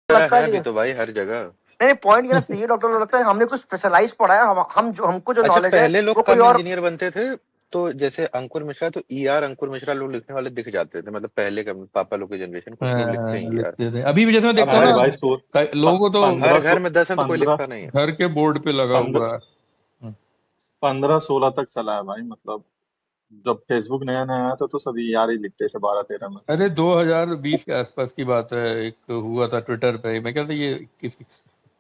लगता है है कि भी तो भाई हर जगह। नहीं पॉइंट ये ना सीए डॉक्टर लोग लगता है हमने कुछ स्पेशलाइज पढ़ा है, हम जो हमको जो अच्छा नॉलेज है पहले वो लोग कोई कम और। इंजीनियर बनते थे, तो जैसे अंकुर मिश्रा, तो ईआर अंकुर मिश्रा लोग लिखने वाले दिख जाते थे, मतलब पहले का पापा लोग की जनरेशन कुछ लोग लिखते हैं ईआर। लिखते थे। अभी भी जैसे मैं अब देखता हूँ हर अरे ना, भाई लोगों को तो हर 1500 घर में 10 है तो कोई 15 लिखता नहीं है। घर के बोर्ड पे लगा हुआ है। 15-16 तक चला है भाई, मतलब जब फेसबुक नया नया आया था तो सभी यार ही लिखते थे 12-13 में। अरे 2020 के आसपास की बात है, एक हुआ था ट्विटर पे, मैं कहता ये किसी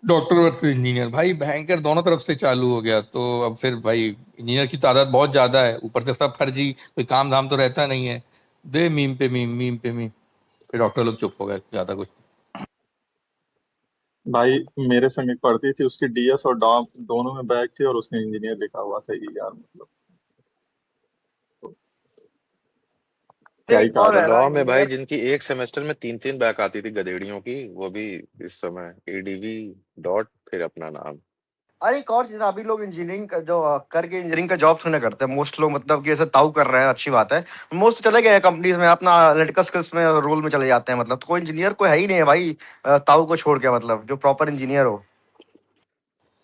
डॉक्टर वर्सेस इंजीनियर, भाई भयंकर दोनों तरफ से चालू हो गया। तो अब फिर भाई इंजीनियर की तादाद बहुत ज्यादा है, ऊपर से सब फर्जी, कोई काम धाम तो रहता नहीं है, दे मीम पे मीम, मीम पे मीम, फिर डॉक्टर लोग चुप हो गए, ज्यादा कुछ। भाई मेरे संग एक पढ़ती थी, उसकी डीएस और डॉम दोनों में बैक थी और उसने इंजीनियर लिखा हुआ था ये यार, मतलब तो क्या ही एक कहा और जा है ना लॉ में भाई इंजीनियर। जिनकी एक सेमेस्टर में 3-3 बैक आती थी गधेड़ियों की, वो भी इस समय एडीवी डॉट फिर अपना नाम। अरे एक और चीज ना, अभी लोग इंजीनियरिंग का जो करके इंजीनियरिंग का जॉब थोड़ी ना करते हैं मोस्ट लोग, मतलब कि ऐसे ताऊ कर रहे हैं, अच्छी बात है। मोस्ट चले गए कंपनीज में अपना एनालिटिकल स्किल्स में रोल में चले जाते हैं, मतलब तो कोई इंजीनियर कोई है ही नहीं है भाई ताऊ को छोड़ के, मतलब जो प्रॉपर इंजीनियर हो।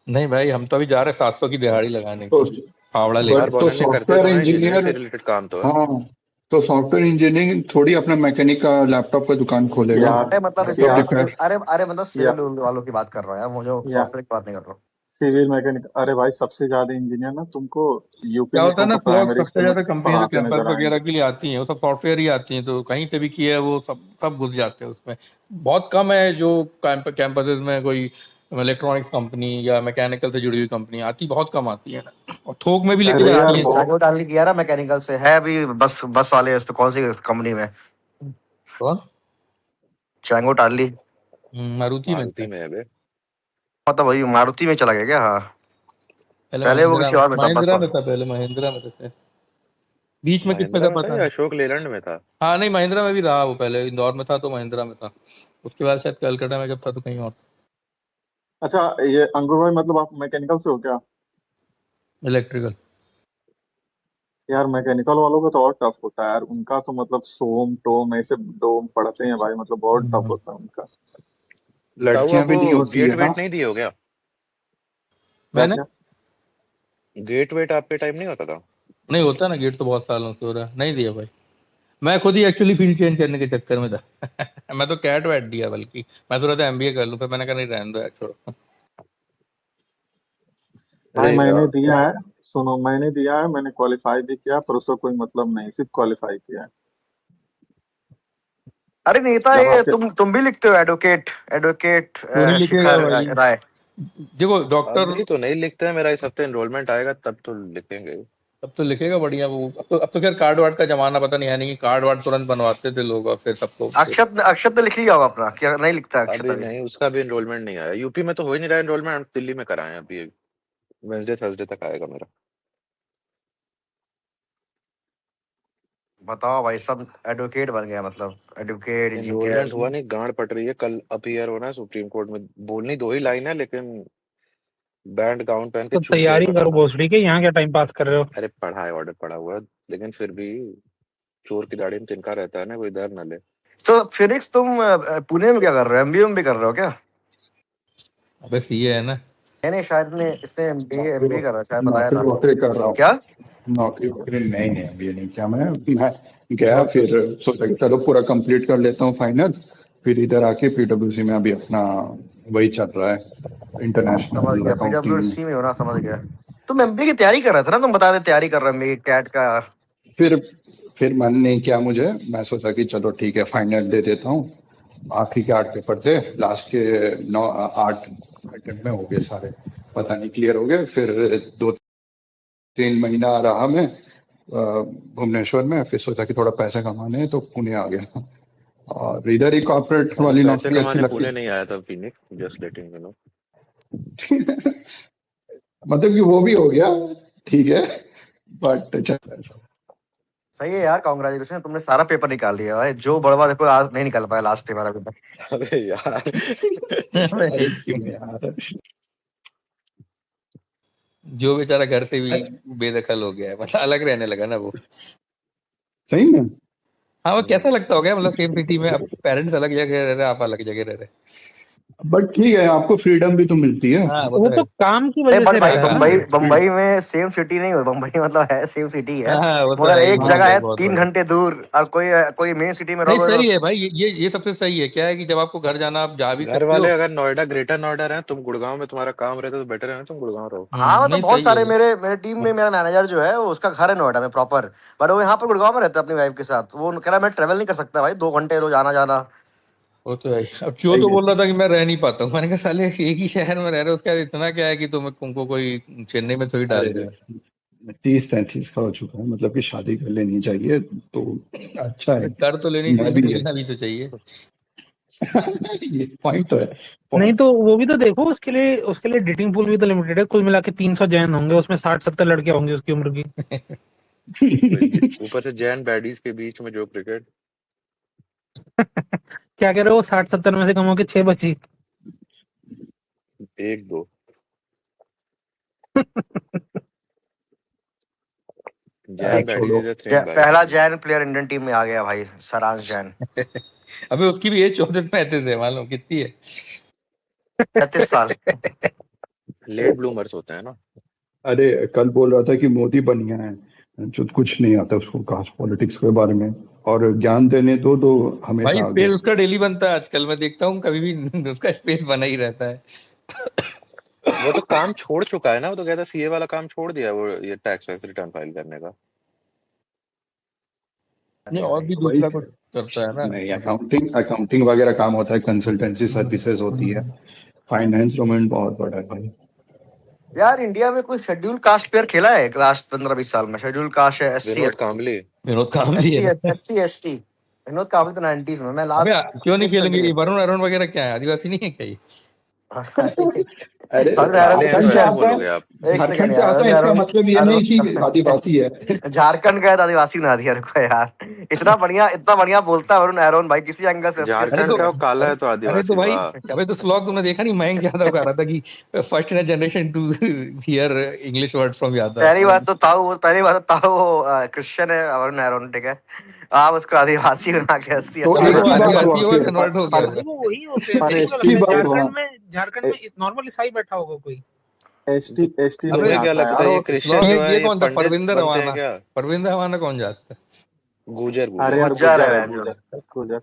नहीं भाई, हम तो अभी जा रहे 700 की दिहाड़ी लगाने तो फावड़ा यार लेके। बट तो बोलेंगे करते सॉफ्टवेयर तो हैं, इंजीनियरिंग इंजीनियर, से रिलेटेड काम तो है। हाँ, तो सॉफ्टवेयर इंजीनियरिंग थोड़ी अपना मैकेनिक का लैपटॉप का दुकान खोलेगा। यार। अरे मतलब ऐसे तो यार डिफेंस, अरे मतलब या, सिविल वालों की बात कर रहा हूँ यार, मुझे या सॉफ्टवेयर की बात नहीं कर रहा हूँ। सिविल मैकेनिक, अरे भाई सबसे ज्यादा इंजीनियर ना तुमको यूपी क्या में होता है ना, तुमको फ्लॉग प्राइमरी सबसे स्कूल में ज्यादा कंपनी जो पढ़ाते कैंपस नजर वगैरह आएंगे। के लिए आती हैं वो सब सॉफ्टवेयर ही आती हैं, तो कहीं से भी किया है वो सब सब घुस जाते हैं उसमें। बहुत कम है जो कैंपसेस में कोई इलेक्ट्रॉनिक्स कंपनी या मैकेनिकल से जुड़ी हुई कंपनी आती, बहुत कम आती है ना, और थोक में भी लेके चांगो अरे यार जाती डालनी हैं। चांगो डालनी किया ना मैकेनिकल से है अभी, बस बस वाले उस पे कौन सी कंपनी में। कौन? चांगो डाली मारुति में मारुति थे। में है बे। मतलब वही मारुति में चला गया क्या? हाँ पहले पहले वो महिंद्रा किसी और में था बस महिंद्रा में वाला। था, पहले महिंद्रा में थे, बीच में किस में था महिंद्रा में था पता या नहीं। अशोक लेलैंड में था? हाँ नहीं, महिंद्रा में भी रहा वो, पहले इंदौर में था तो महिंद्रा में था, उसके बाद शायद कलकत्ता में जब था तो कहीं और। अच्छा, ये अंकुर भाई मतलब आप मैकेनिकल से हो क्या? इलेक्ट्रिकल। यार मैकेनिकल वालों का तो और टफ होता है यार, उनका तो मतलब सोम टोम ऐसे डोम पढ़ते हैं भाई, मतलब बहुत टफ होता है उनका। ताऊ लड़कियां आप भी वो नहीं होती गेट है ना। वेट नहीं दिए हो क्या? क्या मैंने क्या? गेट वेट आपके टाइम नहीं होता था? नहीं होता ना गेट, तो बहुत सालों से हो रहा है, नहीं दिया भाई। मैं खुद ही एक्चुअली फील्ड चेंज करने के चक्कर में था मैं तो कैट वैट दिया, बल्कि मैं सोच रहा था एमबीए कर लूं, फिर मैंने कहा नहीं रहने दो यार, छोड़ो। भाई अरे मैंने यार दिया है, सुनो मैंने दिया है, मैंने क्वालिफाई भी किया पर उसका कोई मतलब नहीं, सिर्फ क्वालिफाई किया है। अरे नेता जब ये आपके तुम भी लिखते हो एडवोकेट एडवोकेट क्यों नहीं लिखेगा शिखर भाई? राय। देखो डॉक्टर, अभी तो नहीं लिखते हैं, मेरा इस हफ्ते एनरोलमेंट आएगा तब तो लिखेंगे। अब तो लिखेगा बढ़िया वो, अब तो खैर कार्ड वार्ड का जमाना पता नहीं है, नहीं कार्ड वार्ड तुरंत बनवाते थे लोग और फिर सबको फिर। अक्षत ने लिख लिया होगा अपना, क्या नहीं लिखता है अक्षत अभी अभी? नहीं, उसका भी एनरोलमेंट नहीं आया, यूपी में तो हो ही नहीं रहा एनरोलमेंट, दिल्ली में कराए हैं अभी। वेंसडे थर्सडे तक आएगा मेरा। बताओ भाई, सब एडवोकेट बन गया, मतलब एडवोकेट एनरोलमेंट इंजीनियर। हुआ नहीं, गांड पट रही है, कल अपीयर होना है सुप्रीम कोर्ट में, बोलनी दो ही लाइन है लेकिन बैंड गाउन पहन के तो चूतिया ही तैयारी करो बनाना है। भोसड़ी के, यहाँ क्या टाइम पास कर रहे हो? अरे पढ़ा है, ऑर्डर पड़ा हुआ है, लेकिन फिर भी चोर की दाढ़ी में तिनका रहता है ना, कोई डर न ले। तो फिनिक्स तुम पुणे में क्या कर रहे हो, एमबीए में भी कर रहे हो क्या? अबे सीए है ना। नहीं शायद ने इसने एमबीए नौकरी एमबीए कर रहा है, शायद बताया नौकरी था। वोकरी कर रहा हूँ। क्या? नौकरी वोकरी नहीं नहीं, अभी ये नहीं किया मैं गया, फिर सोचा कि चलो पूरा कंप्लीट कर लेता हूँ फाइनल, फिर इधर आके पीडब्ल्यूसी में अभी अपना वही चल रहा है, समझ इंटरनेशनल गया, अकाउंटिंग। पीडब्ल्यूसी में हो ना, समझ गया। तुम एमबीए की तैयारी कर रहे थे ना, तुम बता दे तैयारी कर रहे हो कैट का। फिर फिर मन नहीं किया मुझे, मैं सोचा कि चलो ठीक है फाइनल दे देता हूँ। आखिरी के 8 पेपर थे, लास्ट के 8 अटेम्प्ट में हो गए सारे, पता नहीं क्लियर हो गए। फिर 2-3 महीना रहा मैं भुवनेश्वर में, फिर सोचा कि थोड़ा पैसे कमाने हैं तो पुणे आ गया, और इधर ही कॉर्पोरेट मैं वाली पैसे नौकरी अच्छी कमाने लगती पुणे नहीं आया था, Phoenix, just letting you know. मतलब कि वो भी हो गया, ठीक है, बट चल रहा है सब। सही है यार, कांग्रेचुलेशन, तुमने सारा पेपर निकाल लिया भाई। जो बड़वा देखो आज नहीं निकाल पाया लास्ट पेपर अभी तक। अरे यार अरे क्यों यार। जो बेचारा घर से भी बेदखल हो गया है, मतलब अलग रहने लगा ना वो। सही में। हाँ वो कैसा लगता हो गया, मतलब सेम सिटी में अब पेरेंट्स अलग जगह रह रहे, आप अलग जगह रह रहे। बट ठीक है, आपको फ्रीडम भी तो मिलती है। हाँ वो वो तो तो है। काम की नहीं वजह बट से भाई रहता है ना। बम्बई फ्रीडम बम्बई में सेम सिटी नहीं हो, बम्बई मतलब है सेम सिटी है, हाँ वो तो मगर है ही, एक हाँ जगह मुंबई है बहुत 3 बड़ा। घंटे दूर, और कोई मेन सिटी में नहीं रहोगे सही तो है भाई, ये सबसे सही है। क्या है कि जब आपको घर जाना, आप जा भी घर सकते वाले हो। अगर नोएडा ग्रेटर नोएडा रहे, तुम गुड़गांव में तुम्हारा काम रहता तो बेटर है ना, तुम गुड़गांव रहो। हाँ मतलब नहीं बहुत सही है सारे ये। मेरे मेरे टीम में मेरा मैनेजर जो है वो उसका घर है नोएडा में प्रॉपर, बट वो यहाँ पर गुड़गांव में रहता है अपनी वाइफ के साथ। वो कह रहा मैं ट्रेवल नहीं कर सकता भाई 2 घंटे रोज आना जाना। वो तो है ही। अब क्यों तो बोल रहा था कि मैं रह नहीं पाता हूँ, मैंने कहा साले एक ही शहर में रह रहे हो, उसका इतना क्या है कि तुमको कोई चेन्नई में थोड़ी डाल अरे दे। 30-33 का हो चुका है, मतलब कि शादी कर लेनी चाहिए तो अच्छा अरे है। कर तो लेनी मैं चाहिए, भी मिलना भी तो चाहिए। ये पॉइंट तो है। नहीं तो वो भी तो देखो, उसके लिए डेटिंग पूल भी तो लिमिटेड है। कुल मिला के 300 जैन होंगे, उसमें 60-70 लड़के होंगे उसकी उम्र की। ऊपर से जैन बैडीज के बीच में जो क्रिकेट। क्या कह रहे हो, 60-70 में से कम होके 6 बची। 1-2 जैन बैडीज छोड़ो। इज अ थिंग भाई। पहला जैन प्लेयर इंडियन टीम में आ गया भाई, सरांश जैन। अबे उसकी भी एज 34-35 है, मालूम कितनी है। 33 साल। लेट ब्लूमर्स होते हैं ना। अरे कल बोल रहा था कि मोदी बन गया है, जो कुछ नहीं आता उसको कास्ट पॉलिटिक्स के बारे में, और ज्ञान देने दो तो भाई हमेशा आगे। स्पेस उसका डेली बनता है आजकल, मैं देखता हूँ कभी भी उसका स्पेस बना ही रहता है। वो तो काम छोड़ चुका है ना, वो तो कहता सीए वाला काम छोड़ दिया है, वो ये टैक्स वैक्स रिटर्न फाइल करने का। नहीं और भी वही दूसरा कुछ करता है ना, नहीं, मतलब। अकाउंटिंग अकाउंटिंग वगैरह काम होता है, कंसल्टेंसी सर्विसेज होती है, फाइनेंस डोमेन बहुत बड़ा है भाई। यार इंडिया में कोई शेड्यूल कास्ट प्लेयर खेला है लास्ट 15-20 साल में? शेड्यूल कास्ट है एससी विनोद कांबली। विनोद कामली है एससी ना। SC ST. विनोद काबिल तो 90s में, मैं अबे लास्ट क्यों नहीं 20 तक खेलेंगे, ये नहीं वरुण अरुण वगैरह क्या है, आदिवासी नहीं है क्या ये? अरे अरुण काले हैं झारखंड तो से अरुण ऐसे आता बोलोगे है, आप। एक सेकंड झारखंड से यार, आता अरुण है, इसका अरुण मतलब ये नहीं कि आदिवासी है। झारखंड का है तो आदिवासी बना दिया रुको यार। इतना बढ़िया बोलता है अरुण अरुण भाई, किसी एंगल से एससी अरे एसटी तो झारखंड का वो काला अरे है तो अरे तो आदिवासी, भाई, वाह। अबे तो स्लॉग तुमने देखा नहीं, मयंक यादव का रहा था कि first in generation to hear English word from Yadav. पहली बात तो ताऊ वो क्रिश्चियन है अरुण अरुण, ठीक है। आप उसको आदिवासी बना के एससी तो अरे एसटी एक वो ही बना बात दिया। हुआ आदिवासी होगा, फिर कन्वर्ट हो गया पर होगा। भाई वो वही होते हैं, पर मेरे को एसटी लगता है बात हुआ। झारखंड में नॉर्मल ईसाई बैठा होगा कोई। एसटी एसटी तो नहीं अबे तुम्हें क्या आता लगता यार, है ये और क्रिश्चियन स्लॉग जो है ये ये कौन था, पंडित परविंदर बनते हैं रवाना? क्या? परविंदर रवाना कौन जाता है? गुजर अरे गुजर। यार गुज्जर है गुजर है, बहन जो। गुजर।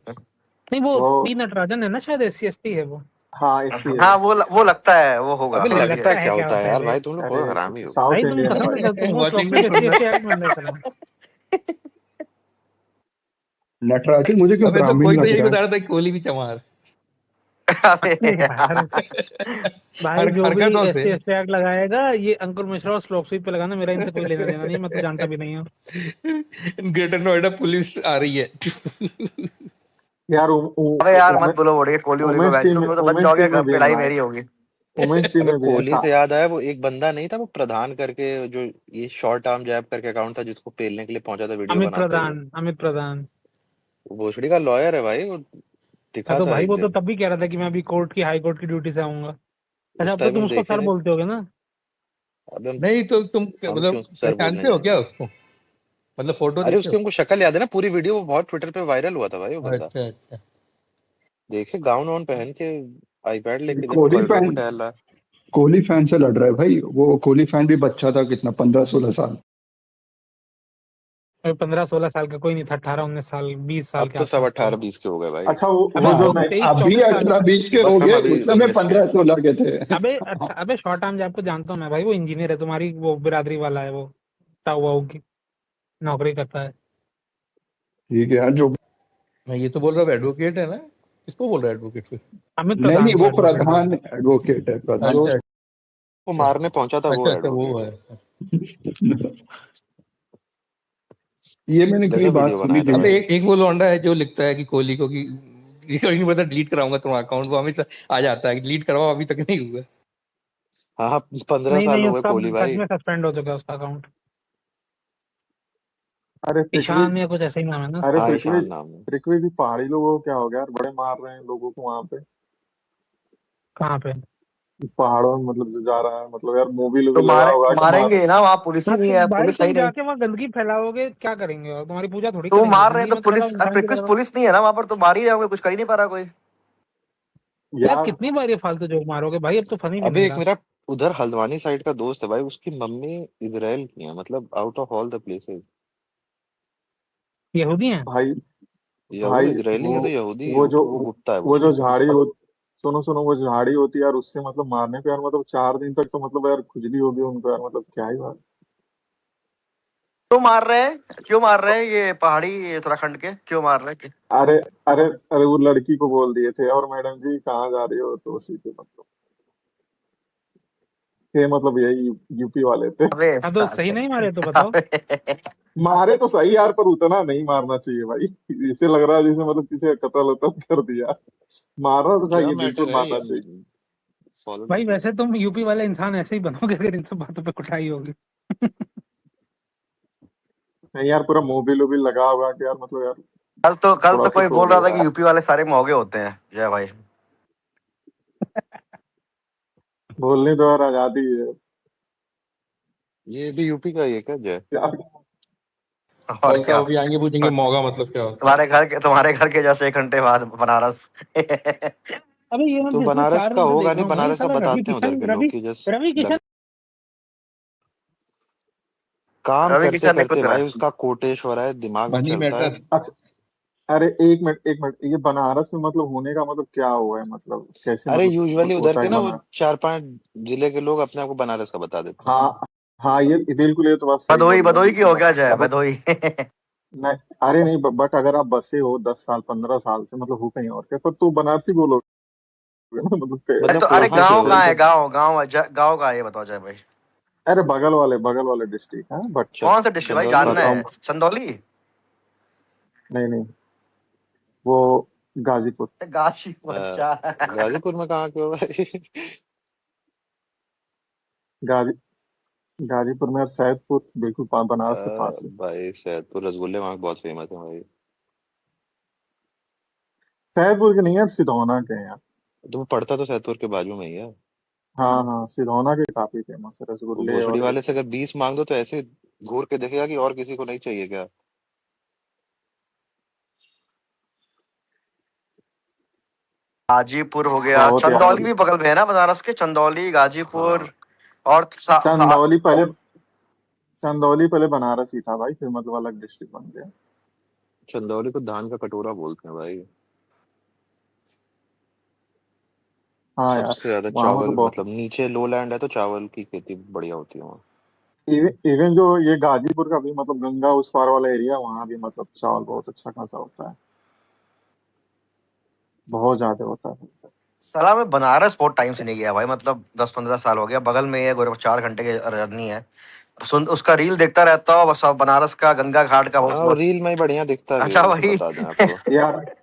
नहीं वो वो पी नटराजन है ना, शायद SC ST है वो। हाँ एससी है हाँ वो। वो लगता है वो होगा अबे हाँ लगता ये। लगता है क्या क्या होता है होता है यार, बे? भाई तुम लोग अरे बहुत हरामी हो। भाई साउथ तुम इंडियन है कसम भाई। से तुमको फ्लॉक्सी वाशिंगटन पे सुनना। SC ST एक्ट बन रहा था। नटराजन मुझे क्यों अबे तो ब्राह्मण कोई तो लग यही रहा बता रहा था कि कोहली भी चमार। अबे यार भाई जो भी हरकतों से। SC ST एक्ट लगाएगा, ये अंकुर मिश्रा और श्लोक स्वीप पे लगाना, मेरा इनसे कोई लेना देना नहीं, मैं तो जानता भी नहीं हूँ। ग्रेटर नोएडा पुलिस आ रही है। यार अबे यार मत बोलो बोल के कोहली वोली को, वुमेन्स वैसे टीम में तुम तो बच वुमेन्स जाओगे, टीम में भी है पिटाई भाई। मेरी होगी। वुमेन्स टीम अबे में भी है कोहली से याद आया, वो एक बंदा नहीं था वो प्रधान करके, जो ये शॉर्ट आर्म जैब करके अकाउंट था, जिसको पेलने के लिए पहुंचा था वीडियो बनाते हुए। अमित प्रधान। वो भोसड़ी का लॉयर है भाई, वो हाँ दिखा तो था भाई एक वो तो दिन। तब भी कह रहा था कि मैं अभी हाई कोर्ट की ड्यूटी से आऊंगा। अच्छा उस अब तो टाइम तुम हम उसको देखे सर थे। बोलते होगे ना। अबे नहीं तो तुम हम मतलब क्यों सर बोलने पहचानते हो क्या जाएंगे। उसको, मतलब फोटो अरे देखते उसकी हो? हमको शक्ल याद है ना, पूरी वीडियो वो बहुत ट्विटर पे वायरल हुआ था भाई, वो बंदा। अच्छा अच्छा। देखे गाउन वाउन पहन के आईपैड लेके देखो कोहली कॉरिडोर में फैन, टहल रहा है। कोहली फैन से लड़ रहा है भाई। वो कोहली फैन भी बच्चा था, कितना 15-16 साल। 15-16 साल का कोई नहीं था, 18-19 साल 20 साल अब के तो सब आसपास था। 18-20 के हो गए भाई। अच्छा अबे वो जो वो तो मैं अभी 23-24 साल का। 18-20 के हो बस हम गए, अभी उस समय उन्नीस के हैं। 15-16 के थे। अबे शॉर्ट आर्म जैब को जानता हूँ मैं भाई, वो इंजीनियर है तुम्हारी वो बिरादरी वाला है, वो ताऊ वाऊ की नौकरी करता है। ठीक है यार, जो मैं ये तो बोल रहा हूँ एडवोकेट है ना, किसको बोल रहा है एडवोकेट फिर? अमित नहीं नहीं, प्रधान को वो एडवोकेट बोल प्रधान एडवोकेट है, प्रधान। जो अच्छा उसको मारने पहुंचा था वो अच्छा अच्छा वो एडवोकेट है। है। ये मैंने कई गजब बात वीडियो सुनी बनाया था थी। अबे भाई। एक वो लौंडा है जो लिखता है कि कोहली को कि नहीं पता डिलीट कराऊंगा तुम्हारा अकाउंट, वो हमेशा आ जाता है डिलीट करवाओ, अभी तक नहीं हुआ। हाँ हाँ, 15 नहीं साल नहीं, हो गए उसका कोहली सच भाई। में सस्पेंड हो चुका है उसका अकाउंट। अरे पृथ्वी ईशान या कुछ ऐसा ही नाम है ना। अरे हाँ पृथ्वी ईशान नाम है। पृथ्वी भी पहाड़ी लोगों को क्या हो गया यार, बड़े मार रहे हैं लोगों को वहां पे। कहाँ पे? पहाड़ों में मतलब जो जा रहा है, मतलब यार मूवी तो लगा होगा कि मार। मारेंगे ना, वहाँ पुलिस ही हाँ नहीं तो है, भाई पुलिस तुम सही नहीं। जाके वहाँ गंदगी फैलाओगे, क्या करेंगे? और तुम्हारी पूजा थोड़ी तो वो करेंगे, मार रहे हैं गंदगी तो मत फैलाओ, पुलिस, इंसान की कुछ तरह। पुलिस नहीं है ना वहां पर, तो मार ही रहे होंगे, कुछ कर ही नहीं पा रहा कोई। यार यार कितनी बार ये फालतू जोक मारोगे भाई, अब तो फनी भी अबे नहीं एक रहा। मेरा उधर हल्द्वानी साइड का दोस्त है भाई, उसकी मम्मी इजराइल की है, मतलब out of all the places. यहूदी हैं। भाई वो भाई इजरायली वो है तो यहूदी, वो जो वो गुप्ता है वो। वो जो झाड़ी हो, सुनो सुनो, वो झाड़ी होती है यार, उससे मतलब मारने पे यार मतलब 4 दिन तक तो मतलब यार खुजली होगी उनको यार, मतलब क्या ही बात। क्यों मार रहे हैं, क्यों मार रहे हैं ये पहाड़ी उत्तराखंड के, क्यों मार रहे हैं? अरे अरे अरे, वो लड़की को बोल दिए थे, और मैडम जी कहाँ जा रही हो, तो उसी के मतलब थे, मतलब यही यूपी वाले थे। अबे हाँ तो सही साले। नहीं मारे तो बताओ। अबे मारे तो सही यार, पर उतना नहीं मारना चाहिए भाई। इसे लग रहा है जैसे मतलब किसी का कत्ल वतल कर दिया। मारना तो क्या चाहिए, मैटर बिल्कुल है मारना ये, चाहिए। फॉलो भाई नहीं किया। वैसे तुम यूपी वाले इंसान ऐसे ही बनोगे अगर इन सब बातों पे कुटाई होगी। नहीं यार, पूरा मोबिल वोबिल लगा हुआ कि यार मतलब यार कल थोड़ा तो सा कोई तो बोल रहा हो था रहा कि है। यूपी वाले सारे मौगे होते हैं, जय भाई। बोलने तो यार आजादी है ये भी यूपी का ही है क्या जय? यार। और कल क्या। सब अभी आएंगे पूछेंगे मौगा मतलब क्या होता है। तुम्हारे घर के जैसे 1 घंटे बाद बनारस। अबे ये मैं तो पिछले बनारस 4 का दिन से देख होगा रहा नहीं, हूँ भाई, बनारस का साला रवि बताते हैं उधर किशन के लोग रवि कि जस्ट रवि किशन काम रवि करते किशन ने करते कुछ भाई उसका कोटेश्वर है, दिमाग में मनी चलता है। मैटर। अच्छा, अरे एक मिनट एक मिनट, ये बनारस में मतलब होने का मतलब क्या हुआ है, मतलब कैसे अरे मतलब यूजुअली कुछ उधर होता है के कि ना वो बना। 4-5 जिले के लोग अपने आप को बनारस का बता देते हैं। हाँ हाँ, ये बिल्कुल, ये तो बात सही भदोई बोल रहे हो भदोई की बिल्कुल हो आप। गया जय, बट भदोई। नहीं, अरे नहीं, बट अगर आप बसे हो 10 साल 15 साल से, मतलब हो कहीं और के, पर तो बनारसी बोलोगे ना, मतलब अरे मतलब तो अरे कहाँ से गांव हो कहाँ है, मतलब? गांव का है ये बताओ जय भाई। अरे बगल वाले डिस्ट्रिक्ट है, बट कौन सा डिस्ट्रिक्ट भाई, चंदौली। जानना है, बताओ। चंदौली? नहीं नहीं, वो गाजीपुर। गाजीपुर, अ, अच्छा। गाजीपुर में कहाँ के हो भाई? गाजी गाजीपुर में, और सैदपुर बिल्कुल बनारस के पास है। भाई सैदपुर रसगुल्ले वहाँ के बहुत फेमस है भाई। सैदपुर के नहीं है, सिधौना के हैं यार। तो वो पड़ता तो सैदपुर के बाजू में ही है। हाँ हाँ, सिधौना के काफी फेमस है वो रसगुल्ले, भोसड़ी और वाले से अगर 20 मांग दो तो ऐसे घूर के देखेगा कि और किसी को नहीं चाहिए क्या। गाजीपुर हो गया, बहुत यार चंदौली भी मतलब। बगल में है ना बनारस के, चंदौली गाजीपुर। हाँ, और चंदौली पहले चंदौली पहले बनारस ही था भाई, फिर मतलब अलग डिस्ट्रिक्ट बन गया। चंदौली को धान का कटोरा बोलते हैं भाई। हाँ यार, सबसे ज्यादा वहाँ चावल, मतलब बहुत। मतलब नीचे लो लैंड है तो चावल की खेती बढ़िया होती है वहाँ। इवन जो ये गाजीपुर का भी मतलब गंगा उस पार वाला एरिया, वहाँ भी मतलब चावल बहुत अच्छा खासा होता है, बहुत ज्यादा होता है। साला मैं बनारस बहुत टाइम से नहीं गया भाई, मतलब 10-15 साल हो गया, बगल में ही है, 4 घंटे की जर्नी है। उसका रील देखता रहता हूँ बस, अब बनारस का गंगा घाट का बहुत हाँ, वो बहुत। रील में ही बढ़िया दिखता भी है, अच्छा वो तो भाई। बता दें आपको। यार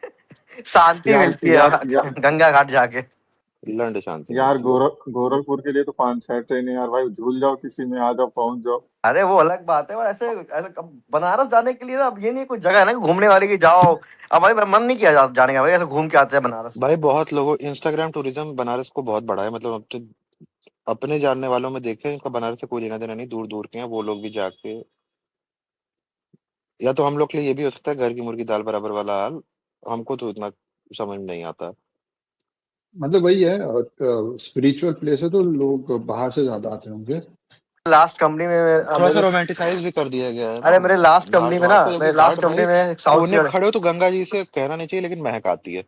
शांति यार मिलती है यार वहाँ यार, गंगा घाट जाके। लंड शांति यार मिलती है। गोरखपुर के लिए तो 5 6 ट्रेन है यार भाई, झूल जाओ किसी में, आ जाओ पहुंच जाओ। अरे वो अलग बात है, और ऐसे ऐसे बनारस जाने के लिए ना, अब ये नहीं कोई जगह है ना कि घूमने वाली की जाओ। अब भाई मन नहीं किया जाने का भाई, ऐसे घूम के आते हैं बनारस। भाई बहुत लोगों इंस्टाग्राम टूरिज्म बनारस को बहुत बढ़ा है, मतलब अब तो अपने जानने वालों में देखे, इनका बनारस से कोई लेना देना नहीं, दूर दूर के हैं वो लोग भी जाके। या तो हम लोग के लिए ये भी हो सकता है घर की मुर्गी दाल बराबर वाला हाल, हमको तो इतना समझ नहीं आता। मतलब वही है, स्पिरिचुअल प्लेस है तो लोग बाहर से ज्यादा आते होंगे। लास्ट कंपनी में थोड़ा सा मेरे रोमांटिसाइज भी कर दिया गया है ना। अरे मेरे लास्ट कंपनी घाट में ना, वाट को, जबकि मेरे लास्ट घाट कंपनी भाई में एक साउथ की। कोने खड़े हो तो गंगा जी से कहना नहीं चाहिए, लेकिन महक आती है।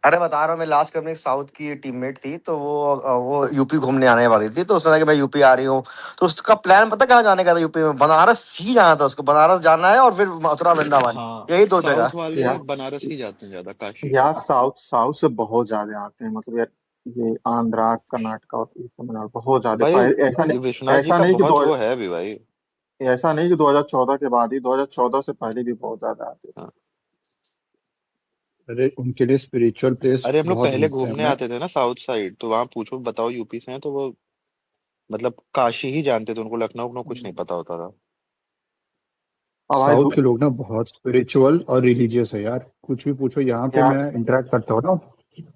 अरे बता रहा हूँ, मैं लास्ट कंपनी साउथ की टीममेट थी, तो वो यूपी घूमने आने वाली थी, तो उसने कहा कि मैं यूपी आ रही हूँ। तो उसका प्लान पता कहाँ जाने का था, यूपी में बनारस ही जाना था उसको, बनारस जाना है और फिर मथुरा वृंदावन, हाँ, यही दो साउथ जगह। वाले यार बनारस ही जाते हैं ज्यादा, काशी। यार, साउथ साउथ से बहुत ज्यादा आते हैं मतलब यार, ये आंध्रा कर्नाटक और ये तमिलनाडु बहुत ज्यादा भाई ऐसा ये नहीं, विश्वनाथ जी ऐसा का नहीं कि बहुत वो है भी भाई। ऐसा नहीं कि 2014 के बाद ही, 2014 से पहले भी बहुत ज्यादा आते थे। हाँ। अरे उनके लिए स्पिरिचुअल प्लेस अरे हम लोग बहुत पहले घूमते हैं घूमने मैं। आते थे ना साउथ साइड, तो वहां पूछो बताओ यूपी से हैं तो वो मतलब काशी ही जानते थे, उनको लखनऊ उखनऊ कुछ नहीं पता होता था। अब भाई साउथ के लोग ना बहुत स्पिरिचुअल और रिलीजियस है यार, कुछ भी पूछो यहाँ पे, यार मैं इंटरेक्ट करता हूँ ना,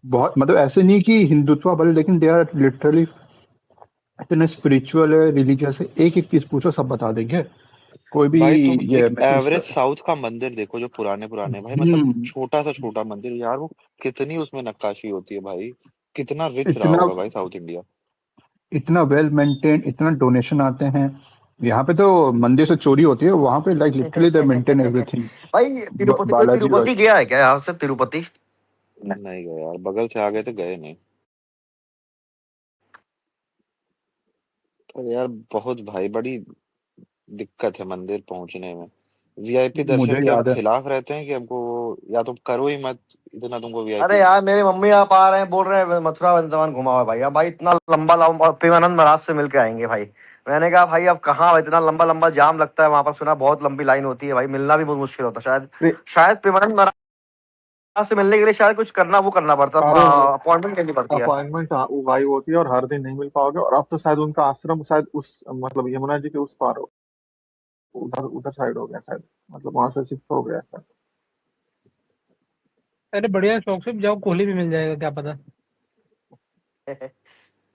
बहुत मतलब ऐसे नहीं कि हिंदुत्व वाले, लेकिन दे आर लिटरली इतने स्पिरिचुअल है, रिलीजियस है, एक एक चीज पूछो सब बता देंगे। कोई भी भाई तुम ये एक मैं एवरेज इंस्टा साउथ का मंदिर देखो जो पुराने पुराने भाई मतलब हम्म, छोटा सा छोटा मंदिर यार वो कितनी उसमें नक्काशी होती है भाई कितना रिच रहा इतना होगा भाई साउथ इंडिया। इतना वेल मेंटेन, इतना डोनेशन आते हैं। यहाँ पे तो मंदिर से चोरी होती है, वहां पे like literally they maintain everything. भाई तिरुपति, कोई बालाजी तिरुपति गया है क्या यहाँ से तिरुपति? नहीं गए यार बगल से आ गए तो गए नहीं। तो यार बहुत भाई बड़ी दिक्कत है मंदिर पहुंचने में। वीआईपी मुझे दर्शन के आप याद है। खिलाफ रहते हैं कि हमको या तुम करो ही मत इतना तुमको अरे वीआईपी। यार मेरी मम्मी आप आ रहे हैं, बोल रहे हैं मथुरा वृंदावन घुमाओ भाई। अब भाई इतना लंबा लंबा प्रेमानंद महाराज से मिल के आएंगे भाई। मैंने कहा भाई अब कहाँ, इतना लंबा लंबा जाम लगता है वहां पर, सुना बहुत लंबी लाइन होती है भाई, मिलना भी बहुत मुश्किल होता है शायद। शायद प्रेमानंद महाराज से मिलने के लिए शायद कुछ करना, वो करना पड़ता, अरे अपॉइंटमेंट लेनी पड़ती है। अपॉइंटमेंट वो भाई होती है और हर दिन नहीं मिल पाओगे। और अब तो शायद उनका आश्रम शायद उस मतलब यमुना जी के उस पार हो, उधर उधर साइड हो गया शायद, मतलब वहां से शिफ्ट हो गया शायद। अरे बढ़िया, शौक से जाओ, कोहली भी मिल जाएगा, क्या पता।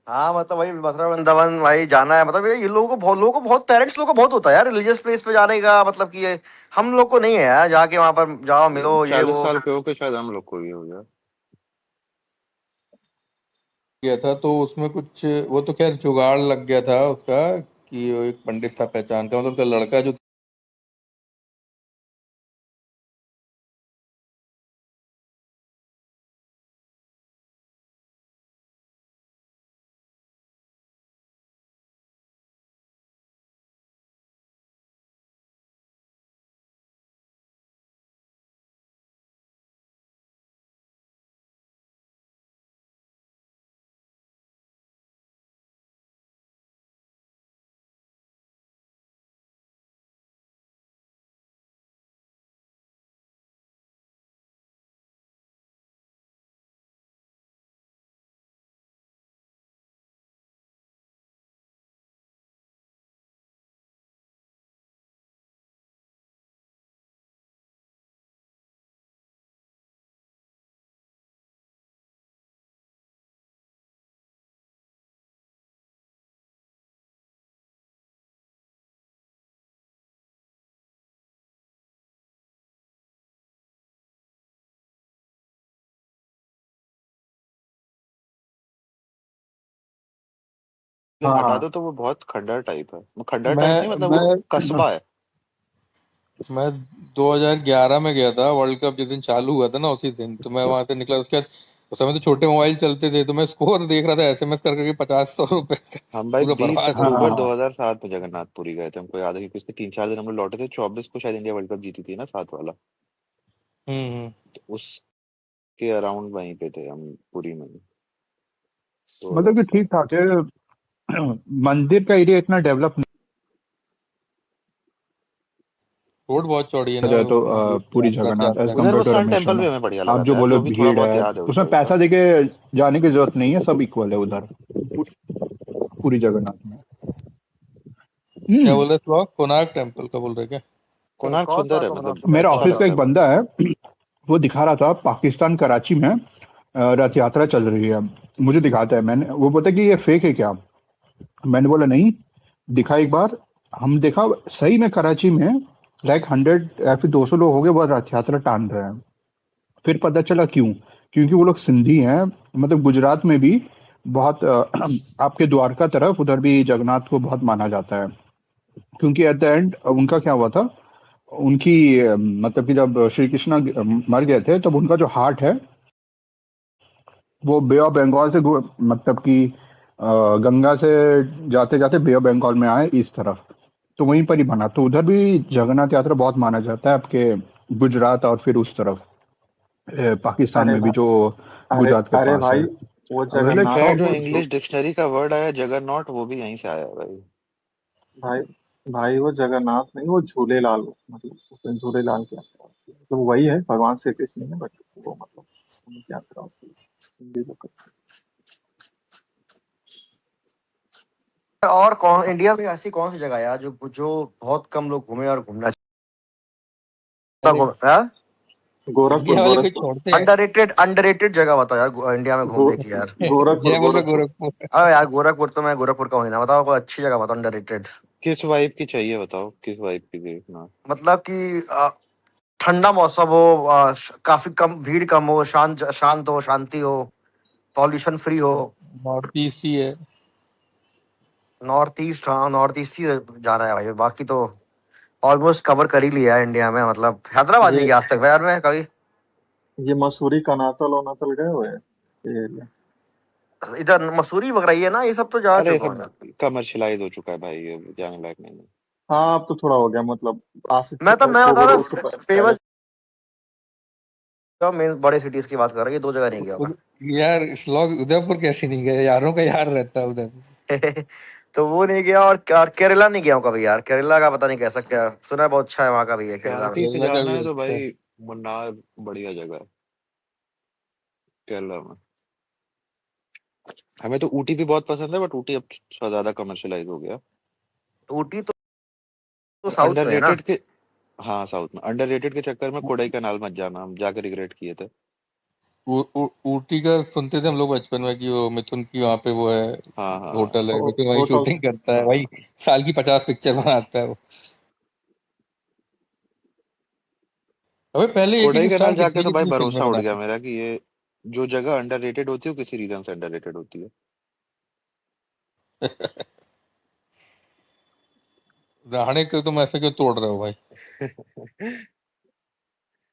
हाँ मतलब वही मथुरा वृंदावन भाई जाना है। मतलब ये लोगों को बहुत पेरेंट्स लोगों को बहुत होता है यार रिलीजियस प्लेस पे जाने का, मतलब कि ये हम लोग को नहीं है यार, जाके वहां पर जाओ मिलो ये 40 वो। साल के हो के शायद हम लोग को भी हो गया। गया था तो उसमें कुछ, वो तो खैर जुगाड़ लग गया था उसका कि वो एक पंडित था पहचान का, मतलब उसका लड़का जो दिन हटा हाँ दो तो वो बहुत खंडर टाइप है, वो खंडर टाइप नहीं मैं मतलब वो मैं कस्बा है। मैं 2011 में गया था, वर्ल्ड कप जिस दिन चालू हुआ था ना उसी दिन, तो मैं वहां से निकला। उसके बाद उस समय तो छोटे मोबाइल चलते थे, तो मैं स्कोर देख रहा था एसएमएस कर करके 50-100 रुपए का, हम भाई पूरा 20 बर्बाद हो अक्टूबर गया। हाँ 2007 में जगन्नाथपुरी गए थे, हमको याद है क्योंकि उसके 3-4 दिन हम लोग लौटे थे। 24 को शायद इंडिया वर्ल्ड कप जीती थी ना 7 वाला। हम्म। तो उसके अराउंड वहीं पे थे हम पुरी में मतलब कि 2007। ठीक ठाक है। मंदिर का एरिया इतना डेवलप नहीं रोड बहुत चौड़ी है किया ना, जाए तो मंदिर के पूरी आसपास जगन्नाथ एज यात्रा उधर करने वो compare to sun Rameswaram temple भी ना। हमें बढ़िया आप लगा था जो यार, बोले जो भी थोड़ा भीड़ बहुत है, याद है उसमें उधर का। पैसा देके जाने की जरूरत नहीं है, सब इक्वल है उधर पूरी जगन्नाथ में। क्या हम्म। बोल रहे थे आप? कोणार्क टेम्पल का बोल रहे क्या? कोणार्क कौन सा सुंदर है तो नाम मतलब सुना है मेरा अच्छा ऑफिस का लगता एक है वो। बंदा है, वो दिखा रहा था पाकिस्तान कराची में रथ यात्रा चल रही है। मुझे दिखाता है, मैंने वो बोलता है कि ये फेक है क्या। मैंने बोला नहीं, दिखा एक बार। हम देखा सही में कराची में लाइक 100 या फिर 200 लोग हो गए, वो रथ यात्रा टान रहे हैं। फिर पता चला क्यों, क्योंकि वो लोग सिंधी हैं। मतलब गुजरात में भी बहुत आपके द्वारका तरफ उधर भी जगन्नाथ को बहुत माना जाता है। क्योंकि एट द एंड उनका क्या हुआ था, उनकी मतलब कि जब श्री कृष्णा मर गए थे, तब उनका जो हार्ट है वो बे ऑफ बंगाल से मतलब कि गंगा से जाते जाते बे ऑफ बंगाल में आए इस तरफ, तो वहीं पर ही बना। तो उधर भी जगन्नाथ यात्रा बहुत माना जाता है आपके गुजरात और फिर उस तरफ पाकिस्तान अरे में भी भाई, जो अरे गुजरात के अरे पास है। भाई वो लाइक जगन्नाथ इनफैक्ट जो सौ जो इंग्लिश डिक्शनरी का वर्ड आया जगरनॉट वो भी यहीं से आया है भाई। भाई भाई वो जगन्नाथ नहीं, वो झूलेलाल, मतलब उसमें झूलेलाल की यात्रा होती है। मतलब वही है, भगवान श्री कृष्ण है, बट वो मतलब उनकी यात्रा होती है, हिंदी लोग करते और कौन इंडिया में ऐसी कौन सी जगह है यार जो जो बहुत कम लोग घूमे और घूमना अरे चाहिए? हैं। गोरखपुर इंडिया वाले कोई गोरखपुर छोड़ते हैं? अंडररेटेड जगह बताओ यार इंडिया में गो, घूमने की यार। गोरखपुर जय बोल रहे गोरखपुर गोरखपुर। अरे यार गोरखपुर तो मैं गोरखपुर का हूँ ही ना, बताओ कोई अच्छी जगह बताओ अंडररेटेड। किस वाइब की चाहिए बताओ, किस वाइब की देखना? मतलब कि ठंडा मौसम हो, काफी कम भीड़, कम हो, शांत शांत हो, शांति हो, पॉल्यूशन फ्री हो। नॉर्थ ईस्ट ही है। नॉर्थ ईस्ट, हाँ नॉर्थ ईस्ट ही जाना है भाई। बाकी तो ऑलमोस्ट कवर कर ही लिया है इंडिया में। मतलब हैदराबाद नहीं ये गया आज तक यार मैं कभी। ये मसूरी कनातल वनातल गए हुए हैं ये एरिया? इधर मसूरी वगैरह है ना, ये सब तो जा अरे ये चुका हूँ सब यार। कमर्शियलाइज हो चुका है भाई, ये जाने लायक नहीं है। हाँ अब तो थोड़ा हो गया, मतलब आज से मैं बता कोविड रहा उससे हूँ पहले। फेमस मेन बड़े सिटीज की बात कर रहा हूँ, ये दो जगह नहीं गया मैं। यार इस लोग उदयपुर कैसे नहीं गए? यारों का यार रहता है उदयपुर। तो वो नहीं गया, और केरला नहीं गया हूँ कभी यार। केरला का पता नहीं कैसा, क्या सुना है बहुत अच्छा है वहाँ का भी है केरला में। शांति से केरला का जाना भी है तो अच्छा है। भाई मुन्नार बढ़िया जगह है केरला में। हमें तो ऊटी भी बहुत पसंद है, बट ऊटी अब थोड़ा ज्यादा कमर्शियलाइज हो गया। ऊटी तो साउथ में है ना। अंडररेटेड के हाँ साउथ में अंडररेटेड के चक्कर में कोडाई कैनाल मत जाना, हम जाकर रिग्रेट किए थे। ऊटी का सुनते थे हम लोग बचपन में कि वो मिथुन की वहाँ पे वो है, हाँ हाँ होटल है, मिथुन वहीं होटल। शूटिंग करता है हाँ। भाई। साल की 50 पिक्चर बनाता है वो। अबे पहले एक कोडाई एक कैनाल स्टार जाके कितनी तो भाई कितनी भरोसा फिल्में उड़ गया बनाते मेरा कि ये जो जगह अंडररेटेड होती है वो किसी रीजन से अंडररेटेड होती है। हैं। रहाणे को तुम ऐसे क्यों तोड़ रहे हो भाई?